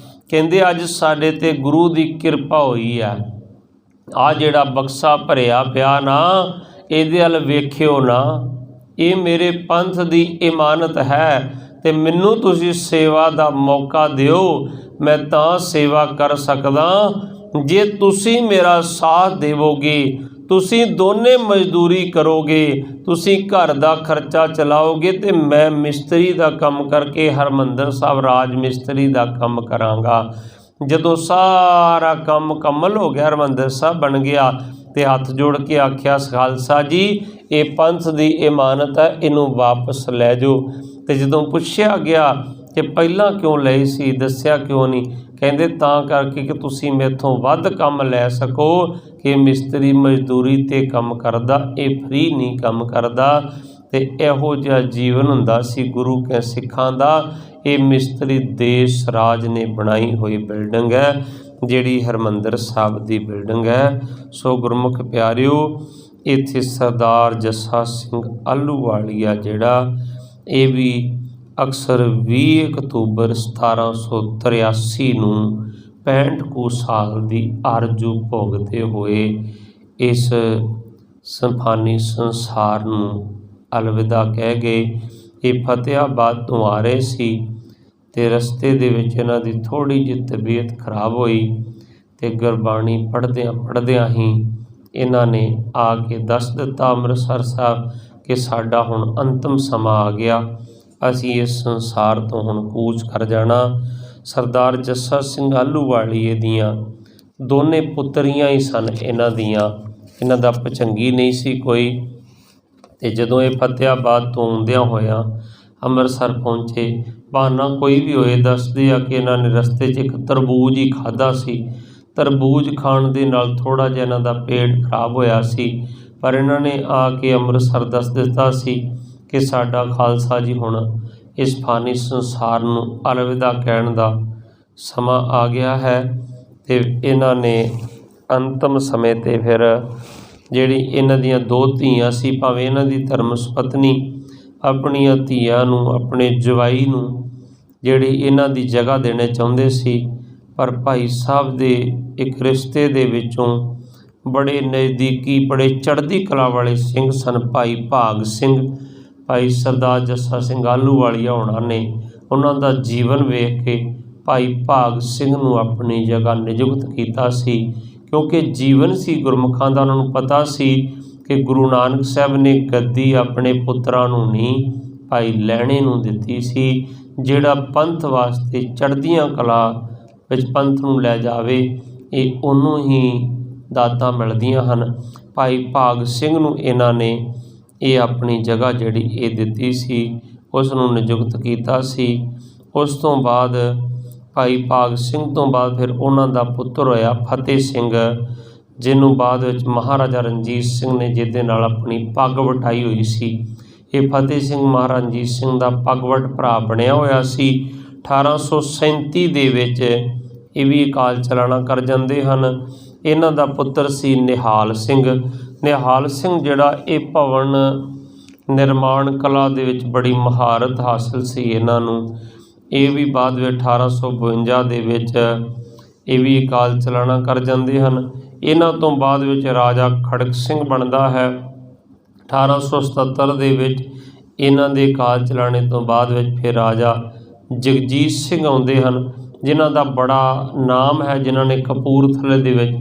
ਕਹਿੰਦੇ ਅੱਜ ਸਾਡੇ 'ਤੇ ਗੁਰੂ ਦੀ ਕਿਰਪਾ ਹੋਈ ਹੈ, ਆਹ ਜਿਹੜਾ ਬਕਸਾ ਭਰਿਆ ਪਿਆ ਨਾ ਇਹਦੇ ਵੱਲ ਵੇਖਿਓ ਨਾ, ਇਹ ਮੇਰੇ ਪੰਥ ਦੀ ਇਮਾਨਤ ਹੈ, ਅਤੇ ਮੈਨੂੰ ਤੁਸੀਂ ਸੇਵਾ ਦਾ ਮੌਕਾ ਦਿਓ, ਮੈਂ ਤਾਂ ਸੇਵਾ ਕਰ ਸਕਦਾ ਜੇ ਤੁਸੀਂ ਮੇਰਾ ਸਾਥ ਦੇਵੋਗੇ। ਤੁਸੀਂ ਦੋਨੇ ਮਜ਼ਦੂਰੀ ਕਰੋਗੇ, ਤੁਸੀਂ ਘਰ ਦਾ ਖਰਚਾ ਚਲਾਓਗੇ, ਅਤੇ ਮੈਂ ਮਿਸਤਰੀ ਦਾ ਕੰਮ ਕਰਕੇ ਹਰਿਮੰਦਰ ਸਾਹਿਬ ਰਾਜ ਮਿਸਤਰੀ ਦਾ ਕੰਮ ਕਰਾਂਗਾ। ਜਦੋਂ ਸਾਰਾ ਕੰਮ ਮੁਕੰਮਲ ਹੋ ਗਿਆ, ਹਰਿਮੰਦਰ ਸਾਹਿਬ ਬਣ ਗਿਆ, ਅਤੇ ਹੱਥ ਜੋੜ ਕੇ ਆਖਿਆ ਖਾਲਸਾ ਜੀ ਇਹ ਪੰਥ ਦੀ ਇਮਾਨਤ ਹੈ, ਇਹਨੂੰ ਵਾਪਸ ਲੈ ਜਾਓ। ਅਤੇ ਜਦੋਂ ਪੁੱਛਿਆ ਗਿਆ ਕਿ ਪਹਿਲਾਂ ਕਿਉਂ ਲਏ ਸੀ, ਦੱਸਿਆ ਕਿਉਂ ਨਹੀਂ, ਕਹਿੰਦੇ ਤਾਂ ਕਰਕੇ ਕਿ ਤੁਸੀਂ ਮੇਥੋਂ ਵੱਧ ਕੰਮ ਲੈ ਸਕੋ, ਕਿ ਮਿਸਤਰੀ ਮਜ਼ਦੂਰੀ 'ਤੇ ਕੰਮ ਕਰਦਾ, ਇਹ ਫਰੀ ਨਹੀਂ ਕੰਮ ਕਰਦਾ। ਅਤੇ ਇਹੋ ਜਿਹਾ ਜੀਵਨ ਹੁੰਦਾ ਸੀ ਗੁਰੂ ਕੇ ਸਿੱਖਾਂ ਦਾ। ਇਹ ਮਿਸਤਰੀ ਦੇਸ ਰਾਜ ਨੇ ਬਣਾਈ ਹੋਈ ਬਿਲਡਿੰਗ ਹੈ ਜਿਹੜੀ ਹਰਿਮੰਦਰ ਸਾਹਿਬ ਦੀ ਬਿਲਡਿੰਗ ਹੈ। ਸੋ ਗੁਰਮੁਖ ਪਿਆਰਿਓ, ਇੱਥੇ ਸਰਦਾਰ ਜੱਸਾ ਸਿੰਘ ਆਹਲੂਵਾਲੀਆ ਜਿਹੜਾ ਇਹ ਵੀ ਅਕਸਰ 20 ਅਕਤੂਬਰ 1783 ਨੂੰ 65 ਕੁ ਸਾਲ ਦੀ ਆਰਜ਼ੂ ਭੋਗਦੇ ਹੋਏ ਇਸ ਫਾਨੀ ਸੰਸਾਰ ਨੂੰ ਅਲਵਿਦਾ ਕਹਿ ਗਏ। ਇਹ ਫਤਿਆਬਾਦ ਤੋਂ ਆ ਰਹੇ ਸੀ ਅਤੇ ਰਸਤੇ ਦੇ ਵਿੱਚ ਇਹਨਾਂ ਦੀ ਥੋੜ੍ਹੀ ਜਿਹੀ ਤਬੀਅਤ ਖਰਾਬ ਹੋਈ ਅਤੇ ਗੁਰਬਾਣੀ ਪੜ੍ਹਦਿਆਂ ਹੀ ਇਹਨਾਂ ਨੇ ਆ ਕੇ ਦੱਸ ਦਿੱਤਾ ਅੰਮ੍ਰਿਤਸਰ ਸਾਹਿਬ ਕਿ ਸਾਡਾ ਹੁਣ ਅੰਤਿਮ ਸਮਾਂ ਆ ਗਿਆ, ਅਸੀਂ ਇਸ ਸੰਸਾਰ ਤੋਂ ਹੁਣ ਕੂਚ ਕਰ ਜਾਣਾ। ਸਰਦਾਰ ਜੱਸਾ ਸਿੰਘ ਆਹਲੂਵਾਲੀਏ ਦੀਆਂ ਦੋਨੇ ਪੁੱਤਰੀਆਂ ਹੀ ਸਨ ਇਹਨਾਂ ਦਾ ਪਚੰਗੀ ਨਹੀਂ ਸੀ ਕੋਈ। ਅਤੇ ਜਦੋਂ ਇਹ ਫਤਿਆਬਾਦ ਤੋਂ ਆਉਂਦਿਆਂ ਹੋਇਆਂ ਅੰਮ੍ਰਿਤਸਰ ਪਹੁੰਚੇ, ਬਹਾਨਾ ਕੋਈ ਵੀ ਹੋਏ ਦੱਸਦੇ ਆ ਕਿ ਇਹਨਾਂ ਨੇ ਰਸਤੇ 'ਚ ਇੱਕ ਤਰਬੂਜ ਹੀ ਖਾਧਾ ਸੀ। ਤਰਬੂਜ ਖਾਣ ਦੇ ਨਾਲ ਥੋੜ੍ਹਾ ਜਿਹਾ ਇਹਨਾਂ ਦਾ ਪੇਟ ਖਰਾਬ ਹੋਇਆ ਸੀ, ਪਰ ਇਹਨਾਂ ਨੇ ਆ ਕੇ ਅੰਮ੍ਰਿਤਸਰ ਦੱਸ ਦਿੱਤਾ ਸੀ ਕਿ ਸਾਡਾ ਖਾਲਸਾ ਜੀ ਹੁਣ ਇਸ ਫਾਨੀ ਸੰਸਾਰ ਨੂੰ ਅਲਵਿਦਾ ਕਹਿਣ ਦਾ ਸਮਾਂ ਆ ਗਿਆ ਹੈ। ਅਤੇ ਇਹਨਾਂ ਨੇ ਅੰਤਿਮ ਸਮੇਂ 'ਤੇ ਫਿਰ ਜਿਹੜੀ ਇਹਨਾਂ ਦੀਆਂ 2 ਧੀਆਂ ਸੀ, ਭਾਵੇਂ ਇਹਨਾਂ ਦੀ ਧਰਮਸ ਪਤਨੀ ਆਪਣੀਆਂ ਧੀਆਂ ਨੂੰ, ਆਪਣੇ ਜਵਾਈ ਨੂੰ ਜਿਹੜੀ ਇਹਨਾਂ ਦੀ ਜਗ੍ਹਾ ਦੇਣਾ ਚਾਹੁੰਦੇ ਸੀ, ਪਰ ਭਾਈ ਸਾਹਿਬ ਦੇ ਇੱਕ ਰਿਸ਼ਤੇ ਦੇ ਵਿੱਚੋਂ ਬੜੇ ਨਜ਼ਦੀਕੀ, ਬੜੇ ਚੜ੍ਹਦੀ ਕਲਾ ਵਾਲੇ ਸਿੰਘ ਸਨ ਭਾਈ ਭਾਗ ਸਿੰਘ। ਭਾਈ ਸਰਦਾਰ ਜੱਸਾ ਸਿੰਘ ਆਹਲੂਵਾਲੀਆ ਹੋਣਾ ਨੇ ਉਹਨਾਂ ਦਾ ਜੀਵਨ ਵੇਖ ਕੇ ਭਾਈ ਭਾਗ ਸਿੰਘ ਨੂੰ ਆਪਣੀ ਜਗ੍ਹਾ ਨਿਯੁਕਤ ਕੀਤਾ ਸੀ, ਕਿਉਂਕਿ ਜੀਵਨ ਸੀ ਗੁਰਮੁਖਾਂ ਦਾ। ਉਹਨਾਂ ਨੂੰ ਪਤਾ ਸੀ ਕਿ ਗੁਰੂ ਨਾਨਕ ਸਾਹਿਬ ਨੇ ਗੱਦੀ ਆਪਣੇ ਪੁੱਤਰਾਂ ਨੂੰ ਨਹੀਂ, ਭਾਈ ਲਹਿਣੇ ਨੂੰ ਦਿੱਤੀ ਸੀ, ਜਿਹੜਾ ਪੰਥ ਵਾਸਤੇ ਚੜ੍ਹਦੀਆਂ ਕਲਾ ਵਿੱਚ ਪੰਥ ਨੂੰ ਲੈ ਜਾਵੇ, ਇਹ ਉਹਨੂੰ ਹੀ ਦਾਤਾਂ ਮਿਲਦੀਆਂ ਹਨ। ਭਾਈ ਭਾਗ ਸਿੰਘ ਨੂੰ ਇਹਨਾਂ ਨੇ ਇਹ ਆਪਣੀ ਜਗ੍ਹਾ ਜਿਹੜੀ ਇਹ ਦਿੱਤੀ ਸੀ, ਉਸ ਨੂੰ ਨਿਯੁਕਤ ਕੀਤਾ ਸੀ। ਉਸ ਤੋਂ ਬਾਅਦ ਭਾਈ ਭਾਗ ਸਿੰਘ ਤੋਂ ਬਾਅਦ ਫਿਰ ਉਹਨਾਂ ਦਾ ਪੁੱਤਰ ਹੋਇਆ ਫਤਿਹ ਸਿੰਘ, ਜਿਹਨੂੰ ਬਾਅਦ ਵਿੱਚ ਮਹਾਰਾਜਾ ਰਣਜੀਤ ਸਿੰਘ ਨੇ ਜਿਹਦੇ ਨਾਲ ਆਪਣੀ ਪੱਗ ਵਟਾਈ ਹੋਈ ਸੀ। ਇਹ ਫਤਿਹ ਸਿੰਘ ਮਹਾਰਾਜਾ ਰਣਜੀਤ ਸਿੰਘ ਦਾ ਪੱਗਵਟ ਭਰਾ ਬਣਿਆ ਹੋਇਆ ਸੀ। 1837 ਦੇ ਵਿੱਚ ਇਹ ਵੀ ਅਕਾਲ ਚਲਾਣਾ ਕਰ ਜਾਂਦੇ ਹਨ। ਇਹਨਾਂ ਦਾ ਪੁੱਤਰ ਸੀ ਨਿਹਾਲ ਸਿੰਘ। ਨਿਹਾਲ ਸਿੰਘ ਜਿਹੜਾ ਇਹ ਭਵਨ ਨਿਰਮਾਣ ਕਲਾ ਦੇ ਵਿੱਚ ਬੜੀ ਮਹਾਰਤ ਹਾਸਿਲ ਸੀ ਇਹਨਾਂ ਨੂੰ। ਇਹ ਵੀ ਬਾਅਦ ਵਿੱਚ 1852 ਦੇ ਵਿੱਚ ਇਹ ਵੀ ਅਕਾਲ ਚਲਾਣਾ ਕਰ ਜਾਂਦੇ ਹਨ। ਇਹਨਾਂ ਤੋਂ ਬਾਅਦ ਵਿੱਚ ਰਾਜਾ ਖੜਕ ਸਿੰਘ ਬਣਦਾ ਹੈ। 1877 ਦੇ ਵਿੱਚ ਇਹਨਾਂ ਦੇ ਅਕਾਲ ਚਲਾਣੇ ਤੋਂ ਬਾਅਦ ਵਿੱਚ ਫਿਰ ਰਾਜਾ ਜਗਜੀਤ ਸਿੰਘ ਆਉਂਦੇ ਹਨ, ਜਿਨ੍ਹਾਂ ਦਾ ਬੜਾ ਨਾਮ ਹੈ, ਜਿਨ੍ਹਾਂ ਨੇ ਕਪੂਰਥਲੇ ਦੇ ਵਿੱਚ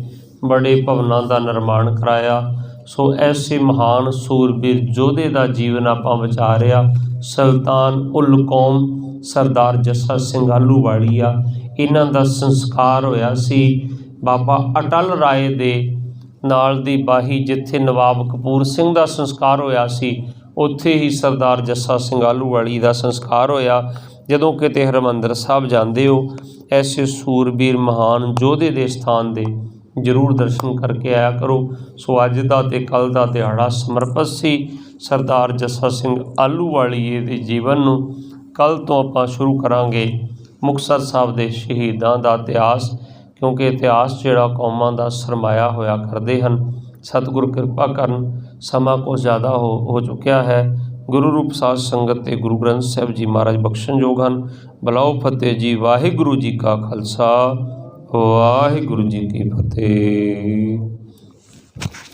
ਬੜੇ ਭਵਨਾਂ ਦਾ ਨਿਰਮਾਣ ਕਰਾਇਆ। ਸੋ ਐਸੇ ਮਹਾਨ ਸੂਰਬੀਰ ਯੋਧੇ ਦਾ ਜੀਵਨ ਆਪਾਂ ਵਿਚਾਰਿਆ। ਸੁਲਤਾਨ ਉਲ ਕੌਮ ਸਰਦਾਰ ਜੱਸਾ ਸਿੰਘ ਆਹਲੂਵਾਲੀਆ, ਇਹਨਾਂ ਦਾ ਸੰਸਕਾਰ ਹੋਇਆ ਸੀ ਬਾਬਾ ਅਟਲ ਰਾਏ ਦੇ ਨਾਲ ਦੀ ਬਾਹੀ, ਜਿੱਥੇ ਨਵਾਬ ਕਪੂਰ ਸਿੰਘ ਦਾ ਸੰਸਕਾਰ ਹੋਇਆ ਸੀ, ਉੱਥੇ ਹੀ ਸਰਦਾਰ ਜੱਸਾ ਸਿੰਘ ਆਹਲੂਵਾਲੀ ਦਾ ਸੰਸਕਾਰ ਹੋਇਆ। ਜਦੋਂ ਕਿਤੇ ਹਰਿਮੰਦਰ ਸਾਹਿਬ ਜਾਂਦੇ ਹੋ, ਐਸੇ ਸੂਰਬੀਰ ਮਹਾਨ ਯੋਧੇ ਦੇ ਸਥਾਨ ਦੇ ਜ਼ਰੂਰ ਦਰਸ਼ਨ ਕਰਕੇ ਆਇਆ ਕਰੋ। ਸੋ ਅੱਜ ਦਾ ਅਤੇ ਕੱਲ੍ਹ ਦਾ ਦਿਹਾੜਾ ਸਮਰਪਿਤ ਸੀ ਸਰਦਾਰ ਜੱਸਾ ਸਿੰਘ ਆਹਲੂਵਾਲੀਏ ਦੇ ਜੀਵਨ ਨੂੰ। ਕੱਲ੍ਹ ਤੋਂ ਆਪਾਂ ਸ਼ੁਰੂ ਕਰਾਂਗੇ ਮੁਕਤਸਰ ਸਾਹਿਬ ਦੇ ਸ਼ਹੀਦਾਂ ਦਾ ਇਤਿਹਾਸ, ਕਿਉਂਕਿ ਇਤਿਹਾਸ ਜਿਹੜਾ ਕੌਮਾਂ ਦਾ ਸਰਮਾਇਆ ਹੋਇਆ ਕਰਦੇ ਹਨ। ਸਤਿਗੁਰ ਕਿਰਪਾ ਕਰਨ, ਸਮਾਂ ਕੁਝ ਜ਼ਿਆਦਾ ਹੋ ਚੁੱਕਿਆ ਹੈ। ਗੁਰੂ ਰੂਪ ਸਾਧ ਸੰਗਤ ਤੇ ਗੁਰੂ ਗ੍ਰੰਥ ਸਾਹਿਬ ਜੀ ਮਹਾਰਾਜ ਬਖਸ਼ਣਯੋਗ ਹਨ। ਬੁਲਾਓ ਫਤਿਹ ਜੀ। ਵਾਹਿਗੁਰੂ ਜੀ ਕਾ ਖਾਲਸਾ, ਵਾਹਿਗੁਰੂ ਜੀ ਕੀ ਫਤਿਹ।